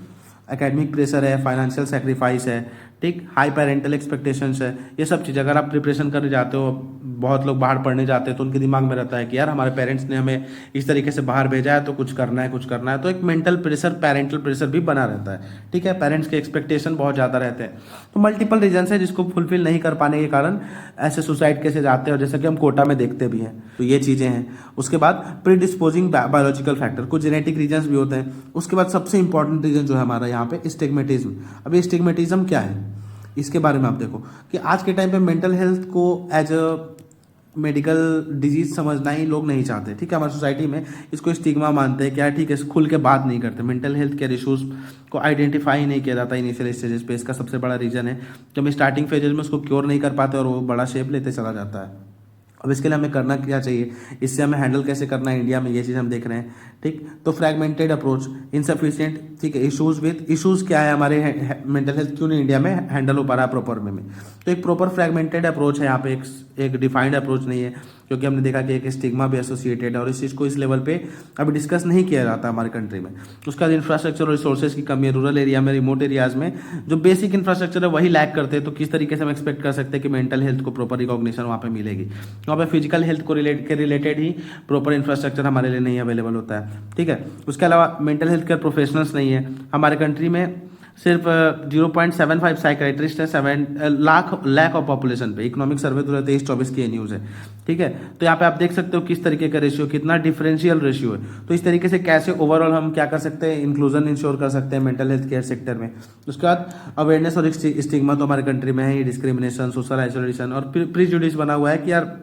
Speaker 1: एकेडमिक प्रेशर है, फाइनेंशियल सेक्रीफाइस है, ठीक, हाई पेरेंटल एक्सपेक्टेशंस है, ये सब चीज़ अगर आप प्रिपरेशन करने जाते हो, बहुत लोग बाहर पढ़ने जाते हैं तो उनके दिमाग में रहता है कि यार हमारे पेरेंट्स ने हमें इस तरीके से बाहर भेजा है तो कुछ करना है, कुछ करना है, तो एक मेंटल प्रेशर, पेरेंटल प्रेशर भी बना रहता है। ठीक है, पेरेंट्स के एक्सपेक्टेशन बहुत ज़्यादा रहते हैं, तो मल्टीपल रीजन है जिसको फुलफिल नहीं कर पाने के कारण ऐसे सुसाइड केसेज आते हैं, और जैसा कि हम कोटा में देखते भी हैं, तो ये चीज़ें हैं। उसके बाद प्रीडिस्पोजिंग बायोलॉजिकल फैक्टर, कुछ जेनेटिक रीजन्स भी होते हैं। उसके बाद सबसे इंपॉर्टेंट रीजन जो है हमारा यहाँ पे स्टिग्मेटिज्म। अभी स्टिग्मेटिज्म क्या है इसके बारे में आप देखो कि आज के टाइम पे मेंटल हेल्थ को एज अ मेडिकल डिजीज समझना ही लोग नहीं चाहते। ठीक है, हमारी सोसाइटी में इसको स्टिग्मा मानते हैं, क्या ठीक है, खुल के बात नहीं करते, मेंटल हेल्थ केयर इशूज़ को आइडेंटिफाई नहीं किया जाता इनिशियल स्टेजेस पे। इसका सबसे बड़ा रीज़न है कि हम स्टार्टिंग फेजेज में उसको क्योर नहीं कर पाते और वो बड़ा शेप लेते चला जाता है। अब इसके लिए हमें करना क्या चाहिए, इससे हमें हैंडल कैसे करना है इंडिया में, ये चीज़ हम देख रहे हैं। ठीक, तो फ्रैगमेंटेड अप्रोच, इनसफिशिएंट, ठीक है, इश्यूज़ क्या है हमारे मेंटल हेल्थ क्यों नहीं इंडिया में हैंडल हो पा रहा है प्रॉपर वे में। तो एक प्रॉपर फ्रैगमेंटेड अप्रोच है यहाँ पे, एक डिफाइंड अप्रोच नहीं है, क्योंकि हमने देखा कि एक स्टिग्मा भी एसोसिएटेड है और इस चीज़ को इस लेवल पे अभी डिस्कस नहीं किया जाता हमारे कंट्री में। उसके बाद इंफ्रास्ट्रक्चर और रिसोर्सेज की कमी है, रूरल एरिया में, रिमोट एरियाज में जो बेसिक इंफ्रास्ट्रक्चर है वही लैक करते हैं, तो किस तरीके से हम एक्सपेक्ट कर सकते हैं कि मेंटल हेल्थ को प्रॉपर रिकॉग्निशन वहाँ पे मिलेगी। वहाँ पे फिजिकल हेल्थ को रिलेटेड ही प्रॉपर इंफ्रास्ट्रक्चर हमारे लिए नहीं अवेलेबल होता है। ठीक है, उसके अलावा मेंटल हेल्थ केयर प्रोफेशनल्स नहीं है हमारे कंट्री में, सिर्फ 0.75 साइकेट्रिस्ट है 7 लाख ऑफ पॉपुलेशन पे। इकोनॉमिक सर्वे 2023-24 की न्यूज़ है। ठीक है, तो यहाँ पे आप देख सकते हो किस तरीके का रेशियो, कितना डिफरेंशियल रेशियो है। तो इस तरीके से कैसे ओवरऑल हम क्या कर सकते हैं, इंक्लूजन इंश्योर कर सकते हैं मेंटल हेल्थ केयर सेक्टर में। उसके बाद अवेयरनेस और स्टिग्मा तो हमारे कंट्री में है, डिस्क्रिमिनेशन, सोशल आइसोलेशन और प्रीजुडिस बना हुआ है कि यार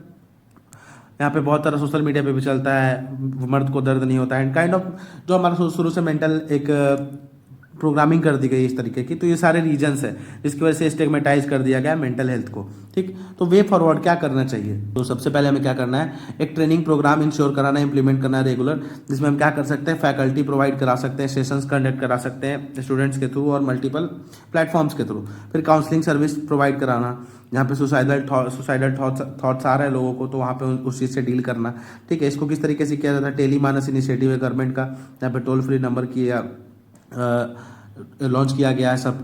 Speaker 1: यहाँ पे बहुत सारा सोशल मीडिया पे भी चलता है, मर्द को दर्द नहीं होता है, एंड काइंड ऑफ जो हमारा शुरू से मेंटल एक प्रोग्रामिंग कर दी गई इस तरीके की। तो ये सारे रीजंस है जिसकी वजह से स्टिग्मेटाइज कर दिया गया मेंटल हेल्थ को। ठीक, तो वे फॉरवर्ड क्या करना चाहिए, तो सबसे पहले हमें क्या करना है, एक ट्रेनिंग प्रोग्राम इंश्योर कराना, इंप्लीमेंट करना है रेगुलर, जिसमें हम क्या कर सकते हैं, फैकल्टी प्रोवाइड करा सकते हैं, सेशंस कंडक्ट करा सकते हैं स्टूडेंट्स के थ्रू और मल्टीपल प्लेटफॉर्म्स के थ्रू। फिर काउंसलिंग सर्विस प्रोवाइड कराना, जहाँ पे सुसाइडल थॉट्स आ रहे हैं लोगों को, तो वहाँ पे उस चीज़ से डील करना। ठीक है, इसको किस तरीके से किया जाता है, टेलीमानस इनिशिएटिव है गवर्नमेंट का, यहाँ पे टोल फ्री नंबर किया लॉन्च किया गया है सब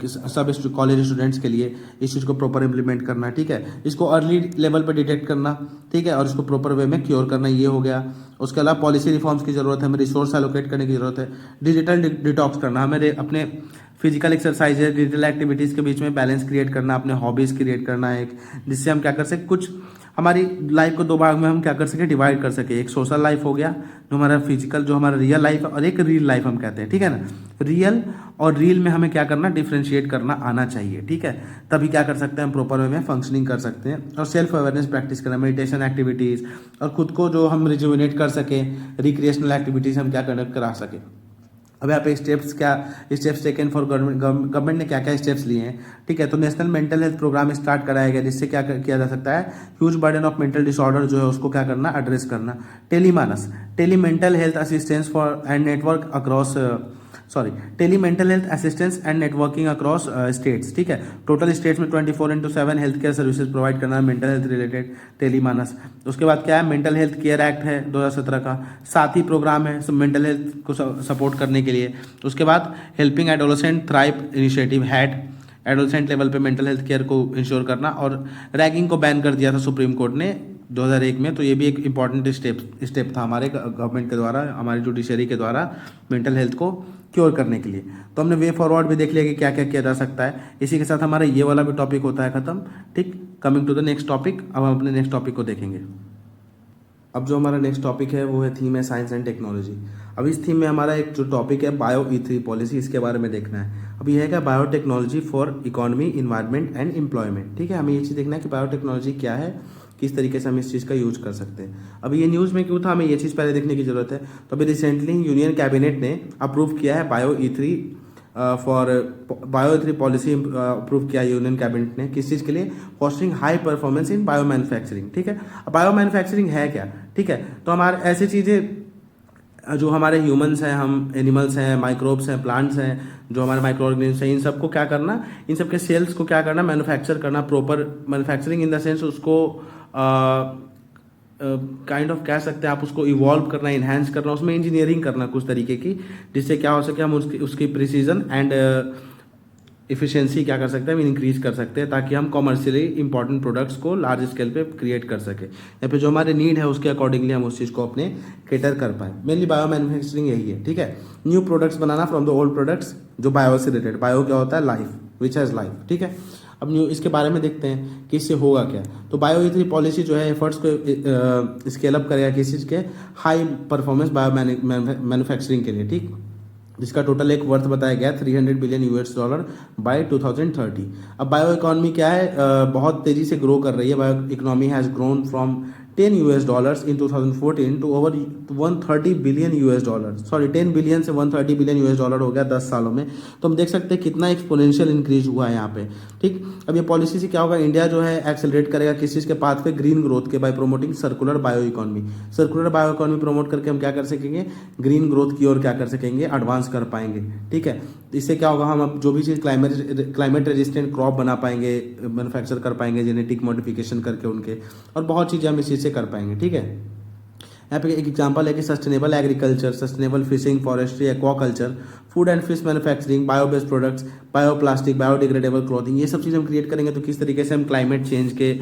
Speaker 1: कॉलेज स्टूडेंट्स के लिए। इस चीज़ को प्रॉपर इम्प्लीमेंट करना, ठीक है, इसको अर्ली लेवल पर डिटेक्ट करना, ठीक है, और इसको प्रॉपर वे में क्योर करना, ये हो गया। उसके अलावा पॉलिसी रिफॉर्म्स की जरूरत है, हमें रिसोर्स एलोकेट करने की जरूरत है, डिजिटल डिटॉक्स करना, हमें अपने फिजिकल एक्सरसाइज है, डिजिटल एक्टिविटीज़ के बीच में बैलेंस क्रिएट करना, अपने हॉबीज़ क्रिएट करना है एक, जिससे हम क्या कर सकें, कुछ हमारी लाइफ को दो भाग में हम क्या कर सके, डिवाइड कर सके। एक सोशल लाइफ हो गया जो हमारा फिजिकल, जो हमारा रियल लाइफ है, और एक रील लाइफ हम कहते हैं। ठीक है ना, रियल और रील में हमें क्या करना, डिफ्रेंशिएट करना आना चाहिए। ठीक है, तभी क्या कर सकते हैं हम प्रॉपर वे में फंक्शनिंग कर सकते हैं। और सेल्फ अवेयरनेस प्रैक्टिस करना, मेडिटेशन एक्टिविटीज़, और खुद को जो हम रिजुविनेट कर सकें, रिक्रिएशनल एक्टिविटीज़ हम क्या कंडक्ट करा सकें। अब यहाँ पे स्टेप्स टेकन फॉर गवर्नमेंट ने क्या क्या स्टेप्स लिए हैं। ठीक है, तो national mental health programme start कराया गया, जिससे क्या किया जा सकता है, huge burden of mental disorder जो है उसको क्या करना, एड्रेस करना। Tele mental health assistance for and network across tele mental health assistance and networking across states. ठीक है, टोटल स्टेट्स में 24/7 हेल्थ केयर सर्विसेज प्रोवाइड करना है मेंटल हेल्थ रिलेटेड, टेलीमानस। उसके बाद क्या है, मेंटल हेल्थ केयर एक्ट है 2017 का, साथी प्रोग्राम है मेंटल हेल्थ को सपोर्ट करने के लिए। उसके बाद helping adolescent thrive initiative had, adolescent level पे मेंटल हेल्थ केयर को इंश्योर करना, और रैगिंग को बैन कर दिया था सुप्रीम कोर्ट ने 2001 में। तो ये भी एक इम्पॉर्टेंट स्टेप था हमारे गवर्नमेंट के द्वारा, हमारी जुडिशरी के द्वारा मेंटल हेल्थ को क्योर करने के लिए। तो हमने वे फॉरवर्ड भी देख लिया कि क्या क्या किया जा सकता है। इसी के साथ हमारा ये वाला भी टॉपिक होता है खत्म। ठीक, coming to the next topic, अब हम अपने नेक्स्ट टॉपिक को देखेंगे। अब जो हमारा नेक्स्ट टॉपिक है वो है थीम है साइंस एंड टेक्नोलॉजी। अब इस थीम में हमारा एक जो टॉपिक है बायो E3 पॉलिसी, इसके बारे में देखना है। अब ये है क्या, biotechnology for economy, environment and employment. ठीक है, हमें ये चीज़ देखना है कि बायोटेक्नोलॉजी क्या है, किस तरीके से हम इस चीज़ का यूज कर सकते हैं। अभी ये न्यूज़ में क्यों था, हमें ये चीज़ पहले देखने की जरूरत है। तो अभी रिसेंटली यूनियन कैबिनेट ने अप्रूव किया है बायो E3 पॉलिसी अप्रूव किया यूनियन कैबिनेट ने, किस चीज़ के लिए, fostering high performance in bio manufacturing. ठीक है, अब बायो मैन्युफैक्चरिंग है क्या। ठीक है, तो हमारे ऐसी चीज़ें जो हमारे ह्यूमंस हैं, हम एनिमल्स हैं, माइक्रोब्स हैं, प्लांट्स हैं, जो हमारे माइक्रो ऑर्गेनिज्म हैं, इन सबको क्या करना, इन सब के सेल्स को क्या करना, मैन्युफैक्चर करना, proper manufacturing in the sense उसको काइंड ऑफ कह सकते हैं आप, उसको इवॉल्व करना, इन्हांस करना, उसमें इंजीनियरिंग करना कुछ तरीके की, जिससे क्या हो सके हम उसकी प्रिसीजन एंड इफिशिएंसी क्या कर सकते हैं, हम इंक्रीज कर सकते हैं ताकि हम कॉमर्शियली इंपॉर्टेंट प्रोडक्ट्स को लार्ज स्केल पे क्रिएट कर सके, या फिर जो हमारे नीड है उसके अकॉर्डिंगली हम उस चीज़ को अपने केटर कर पाए। मेनली बायो मैन्युफैक्चरिंग यही है, ठीक है। New products banana from the old products, जो बायो से रिलेटेड, बायो क्या होता है, लाइफ, विच हैज़ लाइफ, ठीक है। अब न्यू इसके बारे में देखते हैं कि इससे होगा क्या। तो बायो ई3 पॉलिसी जो है एफर्ट्स को स्केल अप करेगा किस चीज़ के, हाई परफॉर्मेंस बायो मैन्युफैक्चरिंग के लिए, ठीक, जिसका टोटल एक वर्थ बताया गया $300 बिलियन बाय 2030। अब बायो इकोनॉमी क्या है, बहुत तेजी से ग्रो कर रही है। Bio economy has grown from $10 in 2014 to over $130 billion, sorry 10 billion से $130 बिलियन हो गया 10 सालों में। तो हम देख सकते हैं कितना एक्सपोनेंशियल इंक्रीज हुआ है यहाँ पे, ठीक। अब ये पॉलिसी से क्या होगा, इंडिया जो है एक्सेलरेट करेगा किस चीज़ के पाथ पे, ग्रीन ग्रोथ के, by promoting circular bio economy. Circular bio economy promote करके हम क्या कर सकेंगे, ग्रीन ग्रोथ की ओर क्या कर सकेंगे, एडवांस कर पाएंगे, ठीक है। इससे क्या होगा, हम अब जो भी चीज़ क्लाइमेट रेजिस्टेंट क्रॉप बना पाएंगे, मैन्युफैक्चर कर पाएंगे जेनेटिक मॉडिफिकेशन करके उनके, और बहुत चीज़ें हम इस चीज़ से कर पाएंगे, ठीक है। यहाँ पे एक एग्जांपल है कि sustainable agriculture, sustainable fishing, forestry, aquaculture, food and fish manufacturing, bio based products, bio plastic, biodegradable clothing, ये सब चीज़ हम क्रिएट करेंगे तो किस तरीके से हम क्लाइमेट चेंज के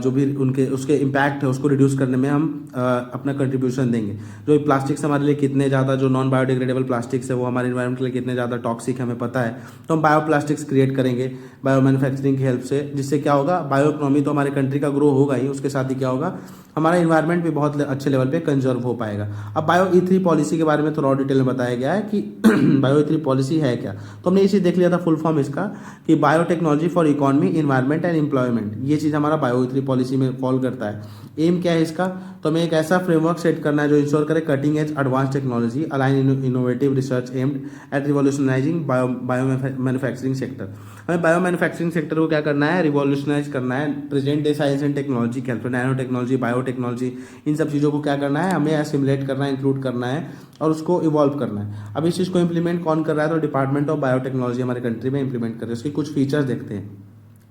Speaker 1: जो भी उनके उसके इम्पैक्ट है उसको रिड्यूस करने में हम अपना कंट्रीब्यूशन देंगे। जो प्लास्टिक्स हमारे लिए कितने ज़्यादा, जो नॉन बायोडिग्रेडेबल प्लास्टिक्स है वो हमारे इन्वायरमेंट के लिए कितने ज़्यादा टॉक्सिक हमें पता है, तो हम बायो प्लास्टिक्स क्रिएट करेंगे बायो मैन्युफैक्चरिंग की हेल्प से, जिससे क्या होगा, बायो इकोनॉमी तो हमारे कंट्री का ग्रो होगा ही, उसके साथ ही क्या होगा, हमारा इन्वायरमेंट भी बहुत अच्छे लेवल पे कंजर्व हो पाएगा। अब बायो ई3 पॉलिसी के बारे में थोड़ा और डिटेल में बताया गया है कि बायो ई3 पॉलिसी है क्या। तो हमने इसे देख लिया था फुल फॉर्म इसका, कि biotechnology for economy, environment and employment, ये चीज़ हमारा बायो ई3 पॉलिसी में फॉल करता है। एम क्या है इसका, तो हमें एक ऐसा फ्रेमवर्क सेट करना है जो इंश्योर करे cutting edge advance technology, align innovative research aimed at revolutionising bio manufacturing sector. हमें बायो मैन्युफैक्चरिंग सेक्टर को क्या करना है, रिवॉल्यूशनाइज करना है present day science and technology के हेल्प, नैनो टेक्नोलॉजी, बायोटेक्नोलॉजी, इन सब चीज़ों को क्या करना है, हमें एसिमुलेट करना है, इंक्लूड करना है और उसको इवॉल्व करना है। अब इस चीज़ को इंप्लीमेंट कौन कर रहा है, तो डिपार्टमेंट ऑफ बायोटेक्नोलॉजी हमारे कंट्री में इंप्लीमेंट कर रही है। उसके कुछ फीचर्स देखते हैं।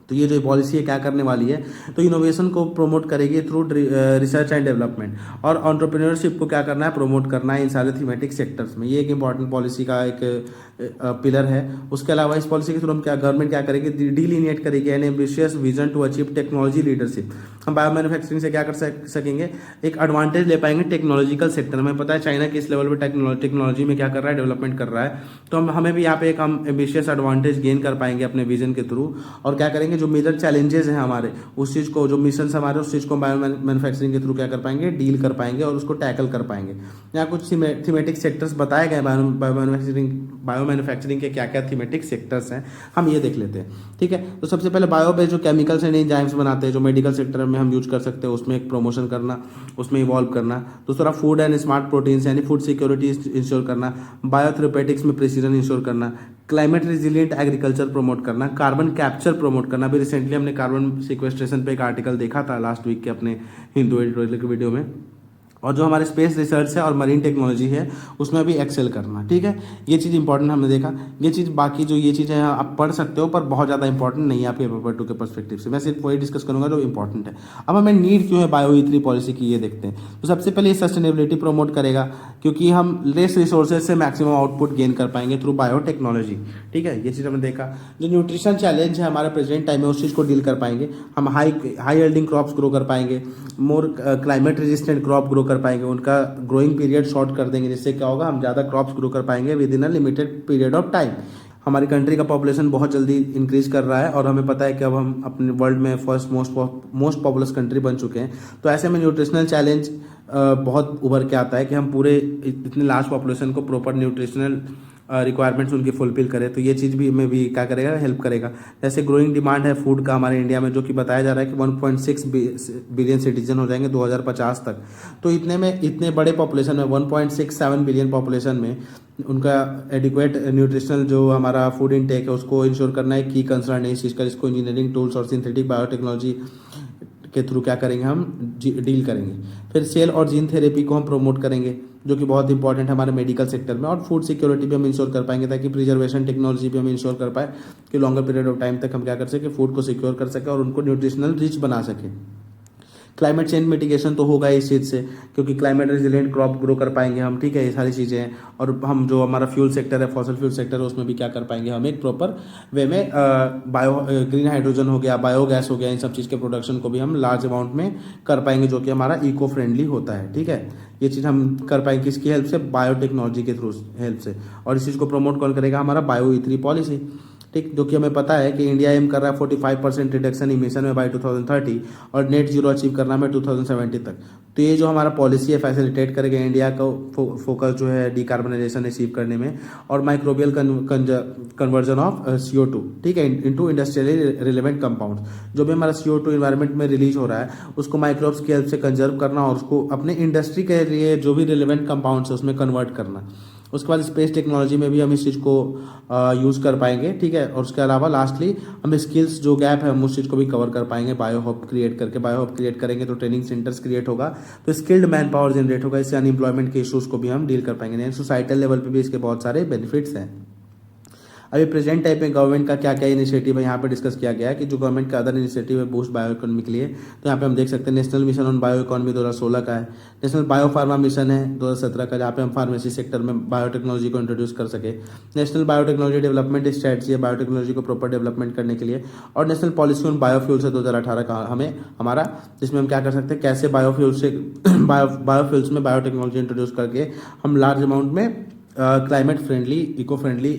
Speaker 1: तो ये जो पॉलिसी है क्या करने वाली है, तो इनोवेशन को प्रमोट करेगी थ्रू रिसर्च एंड डेवलपमेंट, और एंटरप्रेन्योरशिप को क्या करना है, प्रमोट करना है इन सारे थीमेटिक सेक्टर्स में। ये एक इंपॉर्टेंट पॉलिसी का एक पिलर है। उसके अलावा इस पॉलिसी के थ्रू हम क्या, गवर्नमेंट क्या करेगी, डिलीनिएट करेगी an ambitious vision to achieve technology leadership. हम बायो मैन्युफैक्चरिंग से क्या कर सकेंगे, एक एडवांटेज ले पाएंगे टेक्नोलॉजिकल सेक्टर में। पता है चाइना किस लेवल पे टेक्नोलॉजी में क्या कर रहा है, डेवलपमेंट कर रहा है, तो हमें भी यहाँ पे एक हम एम्बिशियस एडवांटेज गेन कर पाएंगे अपने विजन के थ्रू। और क्या करेंगे, जो मेजर चैलेंजेस हैं हमारे, उस चीज़ को, जो मिशन हमारे, उस चीज़ को बायो मैन्युफैक्चरिंग के थ्रू क्या कर पाएंगे, डील कर पाएंगे और उसको टैकल कर पाएंगे। यहाँ कुछ थीमेटिक सेक्टर्स बताए गए बायो मैन्युफैक्चरिंग के, क्या क्या थीमेटिक सेक्टर्स हैं हम ये देख लेते हैं, ठीक है। तो सबसे पहले बायो बेस्ड जो केमिकल्स एंड एंजाइम्स बनाते हैं, जो मेडिकल सेक्टर में हम यूज कर सकते हैं, उसमें एक प्रमोशन करना, उसमें इवॉल्व करना। दूसरा फूड एंड स्मार्ट प्रोटीन्स यानी फूड सिक्योरिटी इंश्योर करना, बायोथेरेपेटिक्स में प्रिसीजन इंश्योर करना, क्लाइमेट रिजिलियंट एग्रीकल्चर प्रमोट करना, कार्बन कैप्चर प्रमोट करना। अभी रिसेंटली हमने कार्बन सिक्वेस्ट्रेशन पे एक आर्टिकल देखा था लास्ट वीक के अपने हिंदू एडिटोरियल के वीडियो में। और जो हमारे स्पेस रिसर्च है और मरीन टेक्नोलॉजी है उसमें भी एक्सेल करना, ठीक है। ये चीज़ इंपॉर्टेंट हमने देखा। ये चीज़ बाकी जो ये चीज़ें आप पढ़ सकते हो पर बहुत ज़्यादा इंपॉर्टेंट नहीं है आपके पेपर 2 के पर्सपेक्टिव से। मैं सिर्फ वही डिस्कस करूंगा जो इंपॉर्टेंट है। अब हमें नीड क्यों है बायो ई3 पॉलिसी की, ये देखते हैं। तो सबसे पहले ये सस्टेनेबिलिटी प्रमोट करेगा क्योंकि हम लेस रिसोर्सेज से मैक्सिमम आउटपुट गेन कर पाएंगे थ्रू बायोटेक्नोलॉजी, ठीक है। ये चीज़ हमने देखा। जो न्यूट्रिशन चैलेंज है हमारे प्रेजेंट टाइम में उस चीज़ को डील कर पाएंगे हम। हाई यील्डिंग क्रॉप्स ग्रो कर पाएंगे, मोर क्लाइमेट रेजिस्टेंट क्रॉप ग्रो कर पाएंगे, उनका ग्रोइंग पीरियड शॉर्ट कर देंगे, जिससे क्या होगा, हम ज़्यादा क्रॉप्स ग्रो कर पाएंगे with in a limited period of time. हमारी कंट्री का पॉपुलेशन बहुत जल्दी इंक्रीज कर रहा है और हमें पता है कि अब हम अपने वर्ल्ड में फर्स्ट मोस्ट पॉपुलस कंट्री बन चुके हैं। तो ऐसे में न्यूट्रिशनल चैलेंज बहुत उभर के आता है कि हम पूरे इतने लार्ज पॉपुलेशन को प्रॉपर न्यूट्रिशनल रिक्वायरमेंट्स उनकी फुलफिल करें। तो ये चीज़ भी में भी क्या करेगा, हेल्प करेगा। जैसे ग्रोइंग डिमांड है फूड का हमारे इंडिया में, जो कि बताया जा रहा है कि 1.6 बिलियन सिटीजन हो जाएंगे 2050 तक। तो इतने बड़े पॉपुलेशन में 1.67 बिलियन पॉपुलेशन में उनका एडिक्वेट न्यूट्रिशनल जो हमारा फूड इनटेक है उसको इंश्योर करना एक की कंसर्न है इस चीज़ का, जिसको इंजीनियरिंग टूल्स और सिंथेटिक बायोटेक्नोलॉजी के थ्रू क्या करेंगे, हम डील करेंगे। फिर सेल और जीन थेरेपी को हम प्रमोट करेंगे जो कि बहुत इंपॉर्टेंट है हमारे मेडिकल सेक्टर में। और फूड सिक्योरिटी भी हम इंश्योर कर पाएंगे ताकि प्रिजर्वेशन टेक्नोलॉजी भी हम इंश्योर कर पाए कि लॉन्गर पीरियड ऑफ टाइम तक हम क्या कर सके, फूड को सिक्योर कर सके और उनको न्यूट्रिशनल रिच बना सके। क्लाइमेट चेंज मिटिगेशन तो होगा इस चीज़ से, क्योंकि क्लाइमेट रेजिलिएंट क्रॉप ग्रो कर पाएंगे हम, ठीक है, ये सारी चीज़ें हैं। और हम जो हमारा फ्यूल सेक्टर है, फॉसल फ्यूल सेक्टर है, उसमें भी क्या कर पाएंगे हम, एक प्रॉपर वे में बायो ग्रीन हाइड्रोजन हो गया, बायोगैस हो गया, इन सब चीज़ के प्रोडक्शन को भी हम लार्ज अमाउंट में कर पाएंगे, जो कि हमारा इको फ्रेंडली होता है, ठीक है। ये चीज़ हम कर पाएंगे किसकी हेल्प से, बायोटेक्नोलॉजी के थ्रू हेल्प से। और इस चीज़ को प्रमोट कौन करेगा, हमारा बायो E3 पॉलिसी, ठीक, जो कि हमें पता है कि इंडिया एम कर रहा है 45% रिडक्शन इमिशन में बाय 2030 और नेट जीरो अचीव करना है 2070 तक। तो ये जो हमारा पॉलिसी है फैसिलिटेट करेगा इंडिया को फोकस जो है डिकार्बनाइजेशन अचीव करने में और माइक्रोबियल कन्वर्जन ऑफ CO2, ठीक है, इनटू इंडस्ट्रियली रिलेवेंट कंपाउंड्स। जो भी हमारा CO2 इन्वायरमेंट में रिलीज हो रहा है उसको माइक्रोब्स की हेल्प से कंजर्व करना और उसको अपने इंडस्ट्री के लिए जो भी रिलेवेंट कंपाउंड्स है उसमें कन्वर्ट करना। उसके बाद स्पेस टेक्नोलॉजी में भी हम इस चीज़ को यूज़ कर पाएंगे, ठीक है। और उसके अलावा लास्टली हम स्किल्स जो गैप है हम उस चीज़ को भी कवर कर पाएंगे बायो हब क्रिएट करके। बायो हब क्रिएट करेंगे तो ट्रेनिंग सेंटर्स क्रिएट होगा, तो स्किल्ड मैन पावर जनरेट होगा, इससे अनएम्प्लॉयमेंट के इशूज़ को भी हम डील कर पाएंगे। सोसाइटल लेवल पे भी इसके बहुत सारे बेनिफिट्स हैं। अभी प्रेजेंट टाइप में गवर्नमेंट का क्या क्या इनिशिएटिव है यहाँ पे डिस्कस किया गया है कि जो गवर्नमेंट का अदर इनिशिएटिव है बूस्ट बायो इकोनॉमी के लिए। तो यहाँ पे हम देख सकते हैं national mission on bio economy 2016 का है, नेशनल बायो फार्मा मिशन है 2017 का, जहाँ पे हम फार्मेसी सेक्टर में बायोटेक्नोलॉजी को इंट्रोड्यूस कर सके। नेशनल बायोटेक्नोलॉजी डेवलपमेंट स्ट्रेटजी है बायोटेक्नोलॉजी को प्रॉपर डेवलपमेंट करने के लिए। और नेशनल पॉलिसी ऑन बायोफ्यूल्स है 2018 का हमें हमारा, जिसमें हम क्या कर सकते हैं, कैसे बायोफ्यूल्स से बायोफ्यूल्स में बायोटेक्नोलॉजी इंट्रोड्यूस करके हम लार्ज अमाउंट में climate friendly eco friendly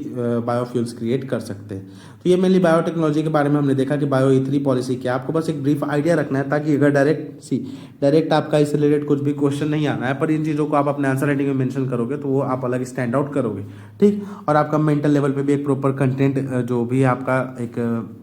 Speaker 1: biofuels create कर सकते हैं। तो ये मेनली बायोटेक्नोलॉजी के बारे में हमने देखा कि बायो E3 पॉलिसी क्या, आपको बस एक ब्रीफ आइडिया रखना है ताकि अगर डायरेक्ट आपका इससे रिलेटेड कुछ भी क्वेश्चन नहीं आना है, पर इन चीज़ों को आप अपने आंसर राइटिंग में मेंशन करोगे तो वो आप अलग स्टैंड आउट करोगे, ठीक। और आपका मेंटल लेवल पे भी एक प्रॉपर कंटेंट जो भी आपका एक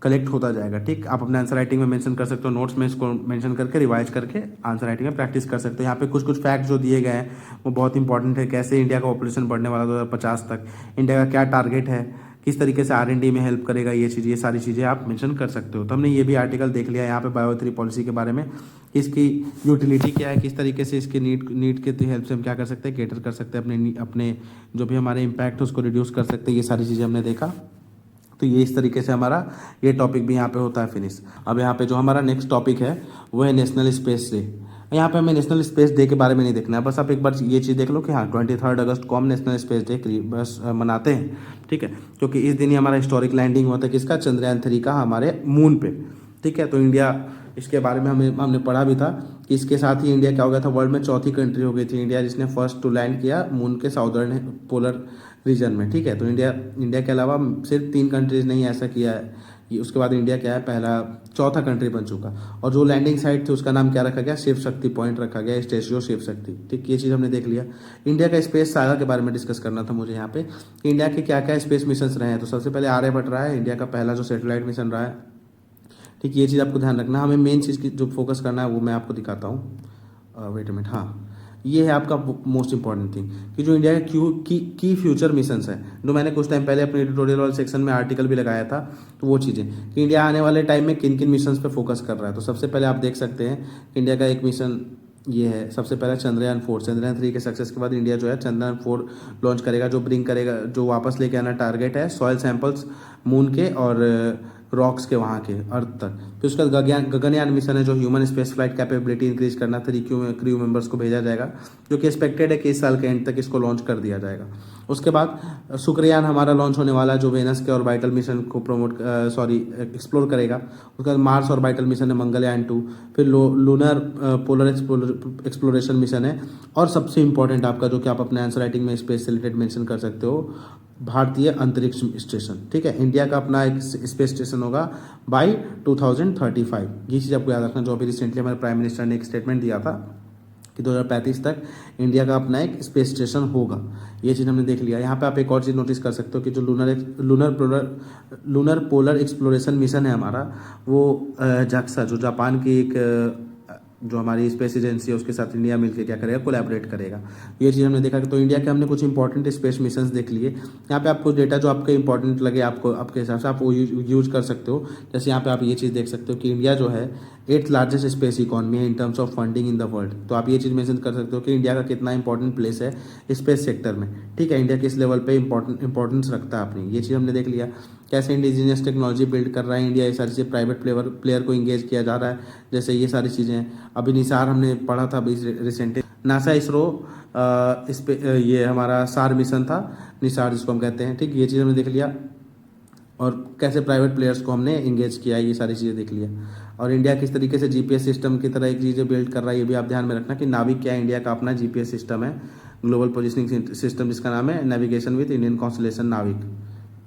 Speaker 1: कलेक्ट होता जाएगा, ठीक। आप अपने आंसर राइटिंग में मेंशन कर सकते हो, नोट्स में इसको मेंशन करके रिवाइज करके आंसर राइटिंग में प्रैक्टिस कर सकते हो। यहाँ पे कुछ फैक्ट जो दिए गए हैं वो बहुत इंपॉर्टेंट है, कैसे इंडिया का पॉपुलेशन बढ़ने वाला 2050 तक, इंडिया का क्या टारगेट है, किस तरीके से R&D में हेल्प करेगा, ये सारी चीज़ें आप मेंशन कर सकते हो। तो हमने ये भी आर्टिकल देख लिया यहाँ पे बायो E3 पॉलिसी के बारे में, इसकी यूटिलिटी क्या है, किस तरीके से इसके नीड के हेल्प से हम क्या कर सकते हैं, केटर कर सकते हैं, अपने जो भी हमारे इम्पैक्ट है उसको रिड्यूस कर सकते हैं, ये सारी चीज़ें हमने देखा। तो ये इस तरीके से हमारा ये टॉपिक भी यहाँ पे होता है फिनिश। अब यहाँ पे जो हमारा नेक्स्ट टॉपिक है वो है नेशनल स्पेस डे। यहाँ पे हमें नेशनल स्पेस डे के बारे में नहीं देखना है, बस आप एक बार ये चीज़ देख लो कि हाँ 23 अगस्त को हम नेशनल स्पेस डे बस मनाते हैं, ठीक है, क्योंकि इस दिन ही हमारा हिस्टोरिक लैंडिंग होता है किसका, चंद्रयान 3 का हमारे मून पे, ठीक है। तो इंडिया, इसके बारे में हमने पढ़ा भी था कि इसके साथ ही इंडिया क्या हो गया था, वर्ल्ड में चौथी कंट्री हो गई थी इंडिया जिसने फर्स्ट टू लैंड किया मून के साउदर्न पोलर रीजन में, ठीक है। तो इंडिया के अलावा सिर्फ 3 कंट्रीज नहीं ऐसा किया है, उसके बाद इंडिया क्या है, चौथा कंट्री बन चुका। और जो लैंडिंग साइट थी उसका नाम क्या रखा गया, शिव शक्ति पॉइंट रखा गया, स्टैच्यू ऑफ शिव शक्ति, ठीक। ये चीज़ हमने देख लिया। इंडिया का स्पेस सागा के बारे में डिस्कस करना था मुझे यहाँ पे, इंडिया के क्या क्या स्पेस मिशन रहे हैं। तो सबसे पहले आर्यभट्ट रहा है इंडिया का पहला जो सैटेलाइट मिशन रहा है, ठीक। ये चीज़ आपको ध्यान रखना, हमें मेन चीज़ की जो फोकस करना है वो मैं आपको दिखाता हूँ। वेट अ मिनट, हाँ ये है आपका मोस्ट इंपॉर्टेंट थिंग कि जो इंडिया के की फ्यूचर मिशंस है, जो मैंने कुछ टाइम पहले अपने एडिटोरियल वाले सेक्शन में आर्टिकल भी लगाया था, तो वो चीज़ें कि इंडिया आने वाले टाइम में किन किन मिशंस पे फोकस कर रहा है। तो सबसे पहले आप देख सकते हैं इंडिया का एक मिशन ये है, सबसे पहले चंद्रयान 3 के सक्सेस के बाद इंडिया जो है चंद्रयान 4 लॉन्च करेगा, जो ब्रिंग करेगा, जो वापस लेके आना टारगेट है सॉइल सैंपल्स मून के और रॉक्स के वहाँ के अर्थ तक। फिर उसका गगनयान मिशन है जो human space flight capability increase करना, 3 क्रू मेंबर्स को भेजा जाएगा, जो कि एक्सपेक्टेड है कि इस साल के एंड तक इसको लॉन्च कर दिया जाएगा। उसके बाद शुक्रयान हमारा लॉन्च होने वाला है जो वेनस के ऑर्बिटल मिशन को एक्सप्लोर करेगा। उसके बाद मार्स ऑर्बिटल मिशन है मंगलयान 2, फिर लूनर पोलर एक्सप्लोरेशन मिशन है, और सबसे इंपॉर्टेंट आपका जो कि आप अपने आंसर राइटिंग में स्पेस से रिलेटेड मेंशन कर सकते हो, भारतीय अंतरिक्ष स्टेशन, ठीक है। इंडिया का अपना एक स्पेस स्टेशन होगा बाय 2035। ये चीज़ आपको याद रखना, जो अभी रिसेंटली हमारे प्राइम मिनिस्टर ने एक स्टेटमेंट दिया था कि 2035 तक इंडिया का अपना एक स्पेस स्टेशन होगा। ये चीज़ हमने देख लिया। यहाँ पे आप एक और चीज़ नोटिस कर सकते हो कि जो लूनर पोलर एक्सप्लोरेशन मिशन है हमारा, वो जाक्सा जो जापान की एक जो हमारी स्पेस एजेंसी है उसके साथ इंडिया मिलकर क्या करेगा, कोलैबोरेट करेगा। ये चीज़ हमने देखा कि तो इंडिया के हमने कुछ इंपॉर्टेंट स्पेस मिशंस देख लिए। यहाँ पे आपको डेटा जो आपके इंपॉर्टेंट लगे आपको आपके हिसाब से आप वो यूज कर सकते हो। जैसे यहाँ पे आप ये चीज़ देख सकते हो कि इंडिया जो है 8th लार्जेस्ट स्पेस इकॉनमी है in terms of funding in the world. तो आप ये चीज़ मेंशन कर सकते हो कि इंडिया का कितना इंपॉर्टेंट प्लेस है स्पेस सेक्टर में, ठीक है, इंडिया किस लेवल पे इंपॉर्टेंस रखता है अपनी, ये चीज़ हमने देख लिया। कैसे इंडिजीनियस टेक्नोलॉजी बिल्ड कर रहा है इंडिया, ये सारी चीज़ें प्राइवेट प्लेयर को इंगेज किया जा रहा है, जैसे ये सारी चीज़ें हैं। अभी निसार हमने पढ़ा था अभी रिसेंटली, नासा इसरो इस पे ये हमारा सार मिशन था, निसार जिसको हम कहते हैं, ठीक, ये चीज़ हमने देख लिया। और कैसे प्राइवेट प्लेयर्स को हमने इंगेज किया है, ये सारी चीज़ें देख लिया। और इंडिया किस तरीके से जीपीएस सिस्टम की तरह एक चीज़ें बिल्ड कर रहा है, ये भी आप ध्यान में रखना कि नाविक क्या है, इंडिया का अपना जीपीएस सिस्टम है, ग्लोबल पोजिशनिंग सिस्टम जिसका नाम है नेविगेशन विद इंडियन कॉन्स्टलेशन नाविक,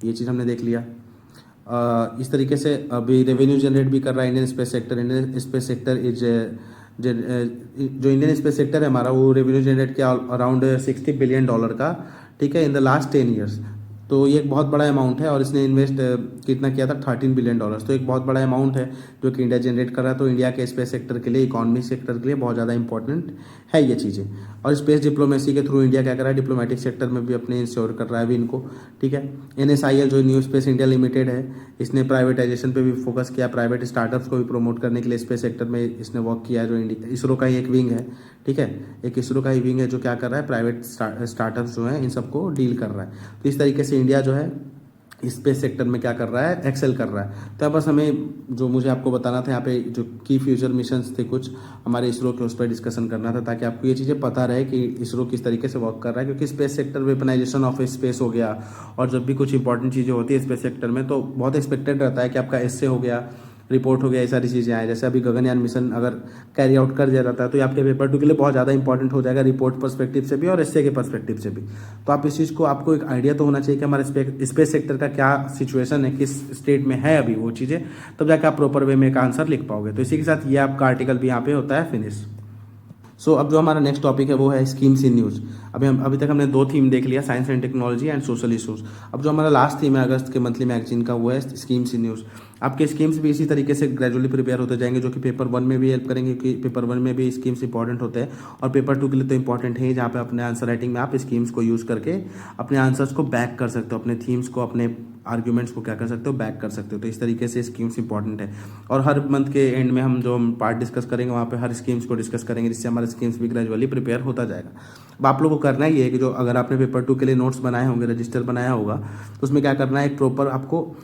Speaker 1: ये चीज़ हमने देख लिया। इस तरीके से अभी रेवेन्यू जनरेट भी कर रहा है Indian space sector. Indian space sector is जो इंडियन स्पेस सेक्टर है हमारा, वो रेवेन्यू जनरेट किया अराउंड $60 बिलियन का, ठीक है, इन द लास्ट 10 ईयर्स। तो ये एक बहुत बड़ा अमाउंट है और इसने इन्वेस्ट कितना किया था, $13 बिलियन। तो एक बहुत बड़ा अमाउंट है जो कि इंडिया जनरेट कर रहा है। तो इंडिया के स्पेस सेक्टर के लिए, इकोनॉमी सेक्टर के लिए बहुत ज़्यादा इंपॉर्टेंट है ये चीज़ें। और स्पेस डिप्लोमेसी के थ्रू इंडिया क्या कर रहा है, डिप्लोमेटिक सेक्टर में भी अपने इंश्योर कर रहा है अभी इनको, ठीक है। NSIL जो न्यू स्पेस इंडिया लिमिटेड है, इसने प्राइवेटाइजेशन पे भी फोकस किया, प्राइवेट स्टार्टअप्स को भी प्रमोट करने के लिए स्पेस सेक्टर में इसने वर्क किया है। जो इसरो का ही एक विंग है, ठीक है, एक इसरो का ही विंग है जो क्या कर रहा है, प्राइवेट स्टार्टअप्स जो है इन सबको डील कर रहा है। तो इस तरीके से इंडिया जो है स्पेस सेक्टर में क्या कर रहा है, एक्सेल कर रहा है। तो बस हमें जो मुझे आपको बताना था यहाँ पे, जो की फ्यूचर मिशंस थे कुछ हमारे इसरो के, उस पर डिस्कशन करना था, ताकि आपको ये चीज़ें पता रहे कि इसरो किस तरीके से वर्क कर रहा है। क्योंकि space sector weaponisation of space हो गया, और जब भी कुछ इंपॉर्टेंट चीज़ें होती है स्पेस सेक्टर में, तो बहुत एक्सपेक्टेड रहता है कि आपका एसए हो गया, रिपोर्ट हो गया, ये सारी चीज़ें आए। जैसे अभी गगनयान मिशन अगर कैरी आउट कर दिया जाता है तो ये आपके पेपर 2 के लिए बहुत ज़्यादा इंपॉर्टेंट हो जाएगा, रिपोर्ट पर्सपेक्टिव से भी और एसए के पर्सपेक्टिव से भी। तो आप इस चीज़ को, आपको एक आइडिया तो होना चाहिए कि हमारे स्पेस सेक्टर का क्या सिचुएशन है, किस स्टेट में है अभी वो चीज़ें, तब जाकर आप प्रॉपर वे में एक आंसर लिख पाओगे। तो इसी के साथ ये आपका आर्टिकल भी यहाँ पे होता है फिनिश। अब जो हमारा नेक्स्ट टॉपिक है वो है स्कीम्स इन न्यूज़। अभी तक हमने 2 थीम देख लिया, science and technology and social issues. अब जो हमारा लास्ट थीम है अगस्त के मंथली मैगजीन का, वो है स्कीम्स इन न्यूज़। आपके स्कीम्स भी इसी तरीके से ग्रेजुअली प्रिपेयर होते जाएंगे, जो कि पेपर 1 में भी हेल्प करेंगे, क्योंकि पेपर 1 में भी स्कीम्स इंपॉर्टेंट होते हैं, और पेपर 2 के लिए तो इंपॉर्टेंट है, जहाँ पे अपने आंसर राइटिंग में आप स्कीम्स को यूज़ करके अपने आंसर्स को बैक कर सकते हो, अपने थीम्स को, अपने आर्ग्यूमेंट्स को क्या कर सकते हो, बैक कर सकते हो। तो इस तरीके से स्कीम्स इंपॉर्टेंट है। और हर मंथ के एंड में हम जो पार्ट डिस्कस करेंगे, वहाँ पे हर स्कीम्स को डिस्कस करेंगे, जिससे हमारा स्कीम्स भी ग्रेजुअली प्रिपेयर होता जाएगा। अब आप लोगों को करना ही है कि जो अगर आपने पेपर 2 के लिए नोट्स बनाए होंगे, रजिस्टर बनाया होगा, तो उसमें क्या करना है, एक प्रॉपर आपको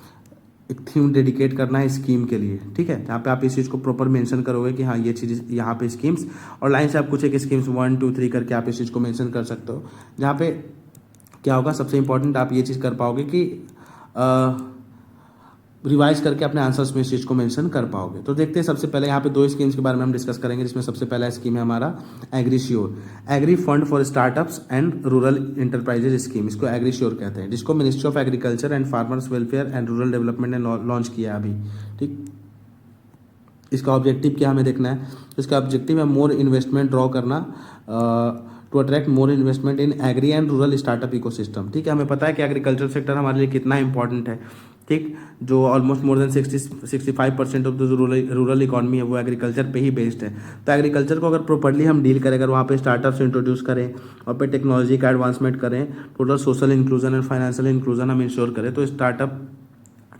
Speaker 1: एक थीम डेडिकेट करना है स्कीम के लिए, ठीक है, जहाँ पे आप इस चीज़ को प्रॉपर मेंशन करोगे कि हाँ ये चीज़ यहाँ पे स्कीम्स, और लाइन से आप कुछ एक स्कीम्स 1 2 3 करके आप इस चीज़ को मेंशन कर सकते हो। जहाँ पे क्या होगा, सबसे इंपॉर्टेंट आप ये चीज़ कर पाओगे कि रिवाइज करके अपने आंसर्स में इस चीज़ को मेंशन कर पाओगे। तो देखते हैं, सबसे पहले यहाँ पे 2 स्कीम्स के बारे में हम डिस्कस करेंगे, जिसमें सबसे पहला स्कीम है हमारा AgriSure, agri fund for startups and rural enterprises scheme. इसको एग्रीश्योर कहते हैं, जिसको ministry of agriculture and farmers welfare and rural development ने लॉन्च किया अभी, ठीक। इसका ऑब्जेक्टिव क्या हमें देखना है, इसका ऑब्जेक्टिव है मोर इन्वेस्टमेंट ड्रॉ करना, to attract more investment in agri and rural startup ecosystem, ठीक है। हमें पता है कि एग्रीकल्चर सेक्टर हमारे लिए कितना इंपॉर्टेंट है, ठीक, जो almost more than 65% of the rural economy है वो एग्रीकल्चर पे ही बेस्ड है। तो एग्रीकल्चर को अगर प्रॉपर्ली हम डील करें, अगर वहाँ पे स्टार्टअप्स इंट्रोड्यूस करें, और पे टेक्नोलॉजी का एडवांसमेंट करें, total social inclusion and financial inclusion हम इंश्योर करें, तो स्टार्टअप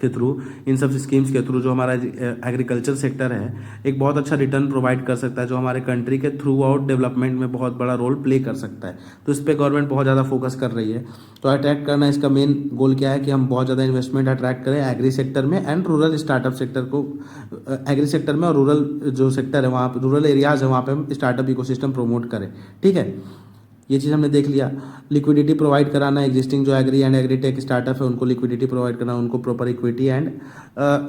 Speaker 1: के थ्रू, इन सब स्कीम्स के थ्रू जो हमारा एग्रीकल्चर सेक्टर है एक बहुत अच्छा रिटर्न प्रोवाइड कर सकता है, जो हमारे कंट्री के थ्रू आउट डेवलपमेंट में बहुत बड़ा रोल प्ले कर सकता है। तो इस पर गवर्नमेंट बहुत ज़्यादा फोकस कर रही है। तो अट्रैक्ट करना, इसका मेन गोल क्या है कि हम बहुत ज़्यादा इन्वेस्टमेंट अट्रैक्ट करें एग्री सेक्टर में एंड रूरल स्टार्टअप सेक्टर को, एग्री सेक्टर में और रूरल जो सेक्टर है वहाँ पर, रूरल एरियाज है वहाँ पर हम स्टार्टअप इकोसिस्टम प्रमोट करें, ठीक है। ये चीज़ हमने देख लिया। लिक्विडिटी प्रोवाइड कराना, एग्जिस्टिंग जो एग्री एंड एग्रीटेक स्टार्टअप है उनको लिक्विडिटी प्रोवाइड करना, उनको प्रॉपर इक्विटी एंड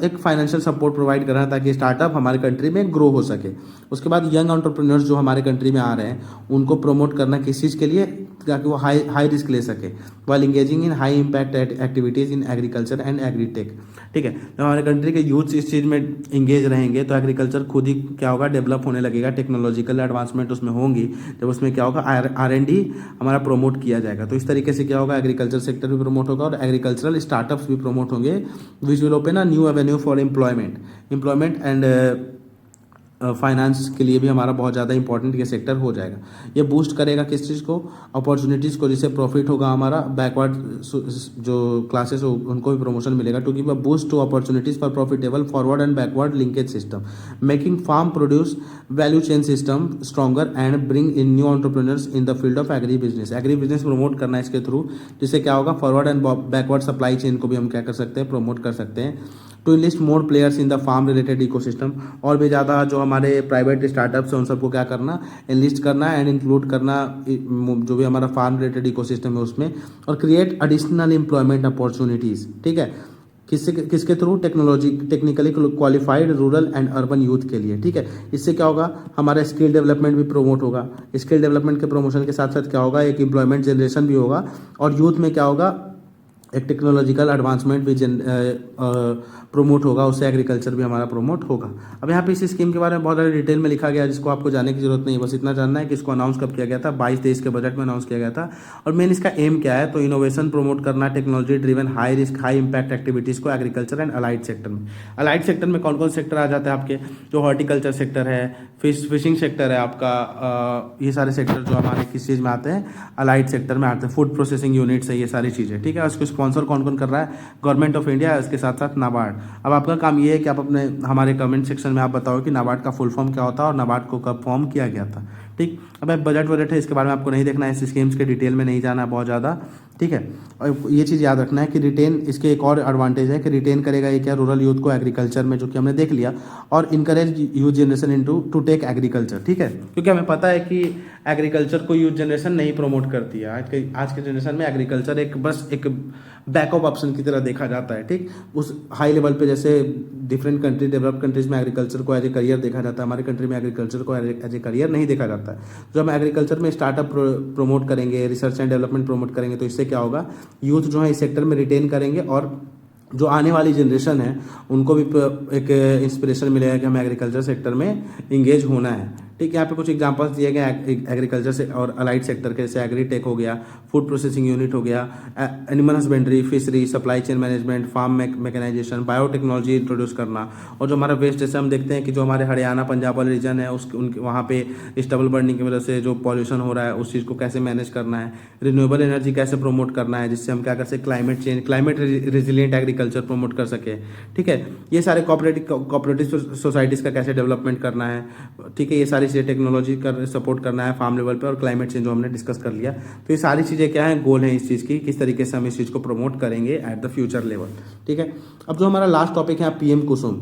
Speaker 1: एक फाइनेंशियल सपोर्ट प्रोवाइड करना, ताकि स्टार्टअप हमारे कंट्री में ग्रो हो सके। उसके बाद यंग एंटरप्रेन्योर्स जो हमारे कंट्री में आ रहे हैं उनको प्रमोट करना, किस चीज़ के लिए, ताकि वो हाई रिस्क ले सके, while engaging in high impact activities in agriculture and agritech, ठीक है। जब हमारे कंट्री के यूथ इस चीज़ में इंगेज रहेंगे तो एग्रीकल्चर खुद ही क्या होगा, डेवलप होने लगेगा, टेक्नोलॉजिकल एडवांसमेंट उसमें होंगी, जब उसमें क्या होगा R&D हमारा प्रमोट किया जाएगा। तो इस तरीके से क्या होगा, एग्रीकल्चर सेक्टर भी प्रमोट होगा और एग्रीकल्चरल स्टार्टअप्स भी प्रमोट होंगे, which will open a new Avenue for employment and finance के लिए भी हमारा बहुत ज़्यादा इंपॉर्टेंट ये सेक्टर हो जाएगा। ये बूस्ट करेगा किस चीज़ को, अपॉर्चुनिटीज़ को, जिससे प्रॉफिट होगा हमारा, बैकवर्ड जो क्लासेस हो उनको भी प्रमोशन मिलेगा, to give a boost to opportunities for profitable forward and backward linkage system, making farm produce value chain system stronger and bring in new entrepreneurs in the field of agri business. Agri business promote करना है इसके थ्रू, जिससे क्या होगा, forward and backward supply chain को भी हम क्या कर सकते हैं, प्रमोट कर सकते हैं। To enlist more players in the farm related ecosystem, और भी ज़्यादा जो हमारे प्राइवेट स्टार्टअप्स हैं उन सबको क्या करना, एनलिस्ट करना एंड इंक्लूड करना जो भी हमारा फार्म रिलेटेड इकोसिस्टम है उसमें, और क्रिएट एडिशनल एम्प्लॉयमेंट अपॉर्चुनिटीज़। ठीक है, किसके through, technically qualified rural and urban youth के लिए। ठीक है, इससे क्या होगा, हमारा स्किल डेवलपमेंट भी प्रमोट होगा। स्किल डेवलपमेंट के प्रमोशन के साथ साथ क्या होगा, एक एम्प्लॉयमेंट जनरेशन भी होगा, और यूथ में क्या होगा, एक टेक्नोलॉजिकल एडवांसमेंट भी प्रमोट होगा, उससे एग्रीकल्चर भी हमारा प्रमोट होगा। अब यहाँ पे इस स्कीम के बारे में बहुत ज़्यादा डिटेल में लिखा गया है, जिसको आपको जानने की जरूरत नहीं है, बस इतना जानना है कि इसको अनाउंस कब किया गया था, 22-23 के बजट में अनाउंस किया गया था। और मेन इसका एम क्या है, तो इनोवेशन प्रमोट करना, technology driven high risk high impact activities को एग्रीकल्चर एंड अलाइड सेक्टर में। अलाइड सेक्टर में कौन कौन सेक्टर आ जाते हैं आपके, जो हॉर्टिकल्चर सेक्टर है, फिशिंग सेक्टर है आपका, ये सारे सेक्टर जो हमारे किस चीज़ में आते हैं, अलाइड सेक्टर में आते हैं। फूड प्रोसेसिंग यूनिट्स है, ये सारी चीज़ें। ठीक है, उसको स्पॉन्सर कौन कौन कर रहा है, गवर्नमेंट ऑफ इंडिया, इसके साथ साथ नाबार्ड। अब आपका काम ये है कि आप अपने हमारे कमेंट सेक्शन में आप बताओ कि नाबार्ड का फुल फॉर्म क्या होता है और नाबार्ड को कब फॉर्म किया गया था। ठीक, अब बजट है, इसके बारे में आपको नहीं देखना है, इस स्कीम्स के डिटेल में नहीं जाना है बहुत ज़्यादा। ठीक है, और ये चीज़ याद रखना है कि रिटेन, इसके एक और एडवांटेज है कि रिटेन करेगा ये क्या, रूरल यूथ को एग्रीकल्चर में, जो कि हमने देख लिया, और encourage youth generation into to tech agriculture. ठीक है, क्योंकि हमें पता है कि एग्रीकल्चर को यूथ जनरेशन नहीं प्रमोट करती है। आज के जनरेशन में एग्रीकल्चर बस एक बैकअप ऑप्शन की तरह देखा जाता है। ठीक, उस हाई लेवल पे जैसे डिफरेंट कंट्री, डेवलप्ड कंट्रीज में एग्रीकल्चर को एज ए करियर देखा जाता है, हमारे कंट्री में एग्रीकल्चर को एज ए करियर नहीं देखा जाता है। जो हम एग्रीकल्चर में स्टार्टअप प्रमोट करेंगे, रिसर्च एंड डेवलपमेंट प्रमोट करेंगे, तो इससे क्या होगा, यूथ जो है इस सेक्टर में रिटेन करेंगे, और जो आने वाली जनरेशन है उनको भी एक इंस्पिरेशन मिलेगा कि हमें एग्रीकल्चर सेक्टर में इंगेज होना है। ठीक है, यहाँ पे कुछ एग्जांपल्स दिए गए एग्रीकल्चर से और अलाइड सेक्टर के, जैसे एग्रीटेक हो गया, फूड प्रोसेसिंग यूनिट हो गया, animal husbandry, fishery, supply chain management, farm mechanisation, biotechnology introduce करना। और जो हमारा वेस्ट, जैसे हम देखते हैं कि जो हमारे हरियाणा पंजाब वाले रीजन है उनके वहाँ पे स्टबल बर्निंग की वजह से जो पॉल्यूशन हो रहा है उस चीज़ को कैसे मैनेज करना है, रिन्यूएबल एनर्जी कैसे प्रमोट करना है, जिससे हम क्या कर सकते, क्लाइमेट रेजिलिएंट एग्रीकल्चर प्रमोट कर सके। ठीक है, ये सारे कोऑपरेटिव सोसाइटीज़ का कैसे डेवलपमेंट करना है। ठीक है, ये सारी चीज़ें, टेक्नोलॉजी का सपोर्ट करना है फार्म लेवल पे, और क्लाइमेट चेंज जो हमने डिस्कस कर लिया। तो ये सारी चीज़ें क्या है, गोल है इस चीज़ की, किस तरीके से हम इस चीज़ को प्रमोट करेंगे एट द फ्यूचर लेवल। ठीक है, अब जो हमारा लास्ट टॉपिक है पीएम कुसुम,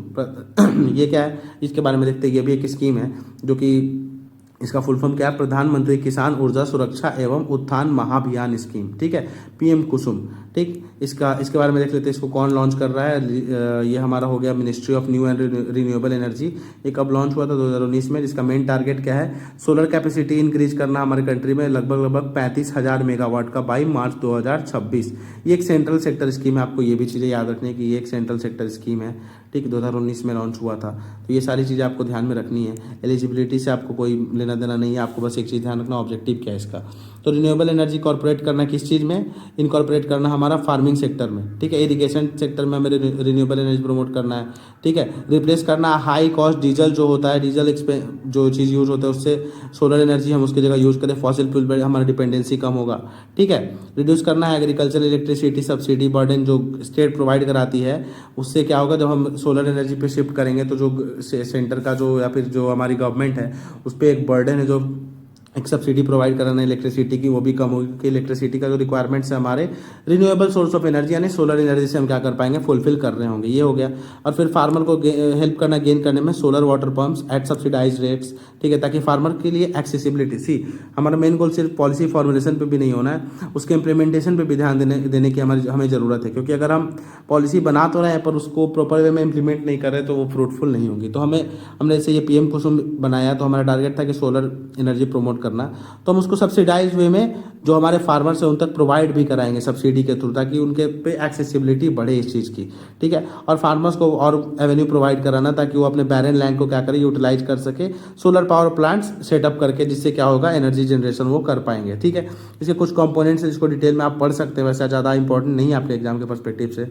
Speaker 1: ये क्या है, इसके बारे में देखते हैं। ये भी एक स्कीम है जो कि इसका फुल फॉर्म क्या है, प्रधानमंत्री किसान ऊर्जा सुरक्षा एवं उत्थान महाभियान स्कीम। ठीक है, पीएम कुसुम। ठीक, इसके बारे में देख लेते हैं, इसको कौन लॉन्च कर रहा है। ये हमारा हो गया ministry of new and renewable energy. ये कब लॉन्च हुआ था, 2019 में। जिसका मेन टारगेट क्या है, सोलर कैपेसिटी इंक्रीज करना हमारे कंट्री में लगभग 35,000 मेगावाट का बाई मार्च 2026। ये एक सेंट्रल सेक्टर स्कीम है, आपको ये भी चीज़ें याद रखनी है कि ये एक सेंट्रल सेक्टर स्कीम है। ठीक, 2019 में लॉन्च हुआ था। तो ये सारी चीज़ें आपको ध्यान में रखनी है। एलिजिबिलिटी से आपको कोई लेना देना नहीं है, आपको बस एक चीज़ ध्यान रखना, ऑब्जेक्टिव क्या है इसका। तो रिन्यूएबल एनर्जी कॉर्पोरेट करना किस चीज़ में, इनकॉर्पोरेट करना हमारा फार्मिंग सेक्टर में। ठीक है, इरिगेशन सेक्टर में हमें रिन्यूएबल एनर्जी प्रमोट करना है। ठीक है, रिप्लेस करना हाई कॉस्ट डीजल जो होता है, डीजल जो चीज़ यूज़ होता है उससे सोलर एनर्जी हम उसकी जगह यूज़ करें, फॉसिल फ्यूल पर हमारा डिपेंडेंसी कम होगा। ठीक है, रिड्यूस करना है एग्रीकल्चर इलेक्ट्रिसिटी सब्सिडी बर्डन जो स्टेट प्रोवाइड कराती है, उससे क्या होगा, जब हम सोलर एनर्जी पे शिफ्ट करेंगे तो जो सेंटर का जो या फिर जो हमारी गवर्नमेंट है उस पर एक बर्डन है, जो एक सब्सिडी प्रोवाइड कराना इलेक्ट्रिसिटी की, वो भी कम होगी कि इलेक्ट्रिसिटी का जो रिक्वायरमेंट्स है हमारे रिन्यूएबल सोर्स ऑफ एनर्जी यानी सोलर एनर्जी से हम क्या कर पाएंगे, फुलफिल कर रहे होंगे। ये हो गया। और फिर फार्मर को हेल्प करना गेन करने में solar water pumps at subsidised rates. ठीक है, ताकि फार्मर के लिए एक्सेसिबिलिटी, हमारा मेन गोल सिर्फ पॉलिसी फॉर्मुलेशन पे भी नहीं होना है, उसके इम्प्लीमेंटेशन पे भी ध्यान देने की हमें ज़रूरत है। क्योंकि अगर हम पॉलिसी बना तो रहे हैं पर उसको प्रॉपर वे में इम्प्लीमेंट नहीं कर रहे तो वो फ्रूटफुल नहीं होगी। तो हमने जैसे ये पीएम कुसुम बनाया तो हमारा टारगेट था कि सोलर एनर्जी प्रमोट करना, तो हम उसको सब्सिडाइज वे में जो हमारे फार्मर्स है उन तक प्रोवाइड भी कराएंगे सब्सिडी के थ्रू, ताकि उनके पे एक्सेसिबिलिटी बढ़े इस चीज़ की। ठीक है, और फार्मर्स को और एवेन्यू प्रोवाइड कराना ताकि वो अपने बैरन लैंड को क्या करें, यूटिलाइज कर सके सोलर पावर प्लांट्स सेटअप करके, जिससे क्या होगा, एनर्जी जनरेशन वो कर पाएंगे। ठीक है, इसके कुछ कंपोनेंट्स हैं जिसको डिटेल में आप पढ़ सकते हैं, वैसा ज़्यादा इंपॉर्टेंट नहीं है आपके एग्जाम के पर्सपेक्टिव से।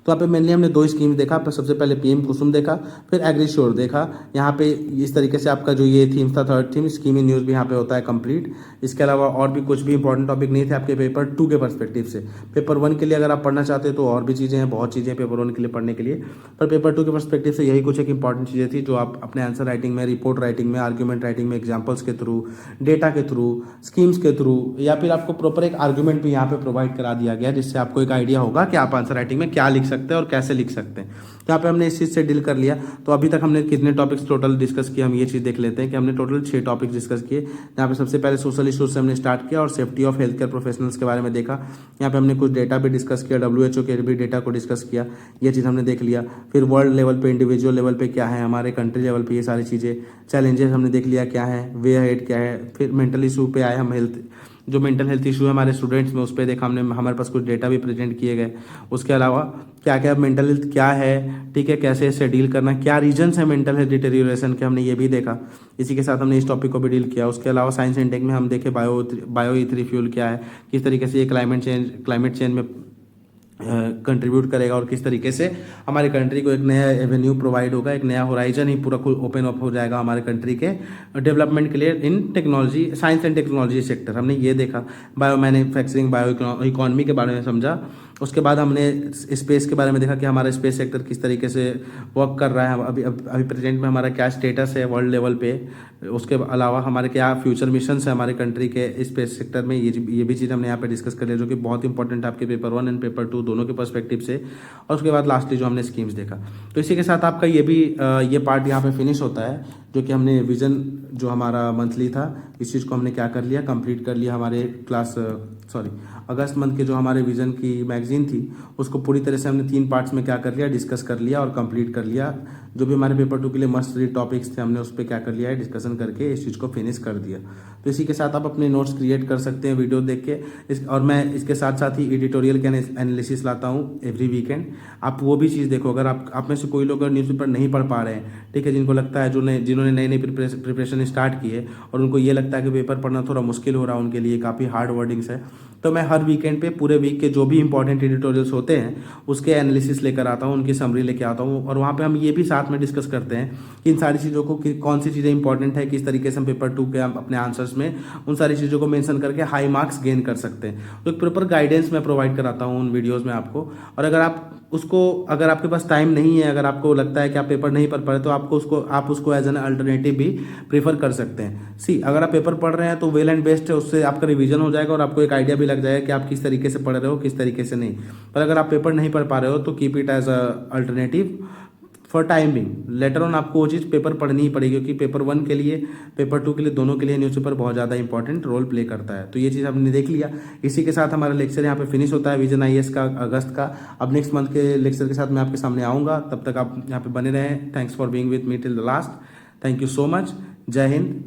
Speaker 1: तो यहाँ पे मेनली हमने दो स्कीम देखा, सबसे पहले पीएम कुसुम देखा, फिर एग्रीश्योर देखा। यहाँ पे इस तरीके से आपका जो ये थीम था, थर्ड थीम स्कीमी न्यूज़ भी यहाँ पे होता है कंप्लीट। इसके अलावा और भी कुछ भी इंपॉर्टेंट टॉपिक नहीं थे आपके पेपर 2 के पर्सपेक्टिव से। पेपर 1 के लिए अगर आप पढ़ना चाहते हो तो और भी चीज़ें हैं, बहुत चीज़ें पेपर 1 के लिए पढ़ने के लिए, पर पेपर 2 के पर्सपेक्टिव से यही कुछ एक इंपॉर्टेंट चीज़ें थी जो आप अपने आंसर राइटिंग में, रिपोर्ट राइटिंग में, आर्ग्यूमेंट राइटिंग में, एग्जाम्पल्स के थ्रू, डेटा के थ्रू, स्कीम्स के थ्रू, या फिर आपको प्रॉपर एक आर्ग्यूमेंट भी यहाँ पे प्रोवाइड करा दिया गया, जिससे आपको एक आइडिया होगा कि आप आंसर राइटिंग में क्या लिख सकते हैं और कैसे लिख सकते हैं। तो यहाँ पे हमने इस चीज़ से डील कर लिया। तो अभी तक हमने कितने टॉपिक्स टोटल डिस्कस किए, हम ये चीज़ देख लेते हैं कि हमने टोटल 6 टॉपिक्स डिस्कस किए। यहाँ पे सबसे पहले सोशल इशूज से हमने स्टार्ट किया और safety of health care professionals के बारे में देखा। यहाँ पे हमने कुछ डेटा भी डिस्कस किया, WHO के भी डेटा को डिस्कस किया, ये चीज़ हमने देख लिया। फिर वर्ल्ड लेवल पे, इंडिविजुअल लेवल पे क्या है, हमारे कंट्री लेवल पे ये सारी चीज़ें, चैलेंजेस हमने देख लिया क्या है, वे हेड क्या है। फिर मेंटल इशू पे आए हम, हेल्थ जो मेंटल हेल्थ इशू है हमारे स्टूडेंट्स में, उस पर देखा हमने, हमारे पास कुछ डेटा भी प्रेजेंट किए गए। उसके अलावा क्या क्या मेंटल हेल्थ क्या है, ठीक है, कैसे इससे डील करना, क्या रीजन्स है मेंटल हेल्थ डिटेरियोरेशन के, हमने ये भी देखा। इसी के साथ हमने इस टॉपिक को भी डील किया। उसके अलावा साइंस एंड टेक में हम देखे बायो ई3 फ्यूल क्या है, किस तरीके से ये क्लाइमेट चेंज में कंट्रीब्यूट करेगा और किस तरीके से हमारी कंट्री को एक नया एवेन्यू प्रोवाइड होगा, एक नया होराइजन ही पूरा ओपन अप हो जाएगा हमारे कंट्री के डेवलपमेंट के लिए इन technology, science and technology sector. हमने ये देखा। बायो मैन्युफैक्चरिंग, बायो इकोनॉमी के बारे में समझा। उसके बाद हमने स्पेस के बारे में देखा कि हमारा स्पेस सेक्टर किस तरीके से वर्क कर रहा है, अभी प्रेजेंट में हमारा क्या स्टेटस है वर्ल्ड लेवल पे। उसके अलावा हमारे क्या फ्यूचर मिशंस है हमारे कंट्री के स्पेस सेक्टर में, ये भी चीज़ हमने यहाँ पे डिस्कस कर लिया, जो कि बहुत इंपॉर्टेंट है आपके पेपर 1 एंड पेपर 2 दोनों के पर्सपेक्टिव से। और उसके बाद लास्टली जो हमने स्कीम्स देखा। तो इसी के साथ आपका ये पार्ट यहाँ पे फिनिश होता है, जो कि हमने विजन जो हमारा मंथली था, इस चीज़ को हमने क्या कर लिया, कंप्लीट कर लिया। हमारे अगस्त मंथ के जो हमारे विजन की मैगजीन थी, उसको पूरी तरह से हमने 3 पार्ट्स में क्या कर लिया, डिस्कस कर लिया और कंप्लीट कर लिया। जो भी हमारे पेपर 2 के लिए मस्ट रीड टॉपिक्स थे, हमने उस पर क्या कर लिया है, डिस्कशन करके इस चीज़ को फिनिश कर दिया। तो इसी के साथ आप अपने नोट्स क्रिएट कर सकते हैं वीडियो देख के। और मैं इसके साथ साथ ही एडिटोरियल के एनालिसिस लाता हूँ एवरी वीकेंड। आप वो भी चीज़ देखो। अगर आप में से कोई लोग न्यूज़पेपर नहीं पढ़ पा रहे हैं, ठीक है, जिनको लगता है, जिन्होंने नई नई प्रिपरेशन स्टार्ट की है और उनको ये लगता है कि पेपर पढ़ना थोड़ा मुश्किल हो रहा है उनके लिए, काफ़ी हार्ड वर्डिंग्स है, तो मैं हर वीकेंड पे पूरे वीक के जो भी इंपॉर्टेंट एडिटोरियल्स होते हैं उसके एनालिसिस लेकर आता हूँ, उनकी समरी लेके आता हूँ। और वहाँ पे हम ये भी साथ में डिस्कस करते हैं कि इन सारी चीज़ों को, कौन सी चीज़ें इंपॉर्टेंट है, किस तरीके से हम पेपर 2 के अपने आंसर्स में उन सारी चीज़ों को मेंशन करके हाई मार्क्स गेन कर सकते हैं। तो एक प्रॉपर गाइडेंस मैं प्रोवाइड कराता हूँ उन वीडियोज़ में आपको। और अगर आपके पास टाइम नहीं है, अगर आपको लगता है कि आप पेपर नहीं पढ़ पाए, तो आप उसको एज एन अल्टरनेटिव भी प्रीफर कर सकते हैं। अगर आप पेपर पढ़ रहे हैं तो वेल एंड बेस्ट है, उससे आपका रिवीजन हो जाएगा और आपको एक आइडिया भी लग जाएगा कि आप किस तरीके से पढ़ रहे हो, किस तरीके से नहीं। पर अगर आप पेपर नहीं पढ़ पा रहे हो तो keep it as alternative for time being. Later on आपको वो चीज़ पेपर पढ़नी ही पड़ेगी, क्योंकि पेपर 1 के लिए, पेपर 2 के लिए, दोनों के लिए न्यूज़पेपर बहुत ज़्यादा इंपॉर्टेंट रोल प्ले करता है। तो ये चीज़ हमने देख लिया। इसी के साथ हमारा लेक्चर यहाँ पे फिनिश होता है विजन IAS का अगस्त का। अब नेक्स्ट मंथ के लेक्चर के साथ मैं आपके सामने आऊँगा, तब तक आप यहाँ पे बने रहें। Thanks for being with me till the last. Thank you so much. जय हिंद।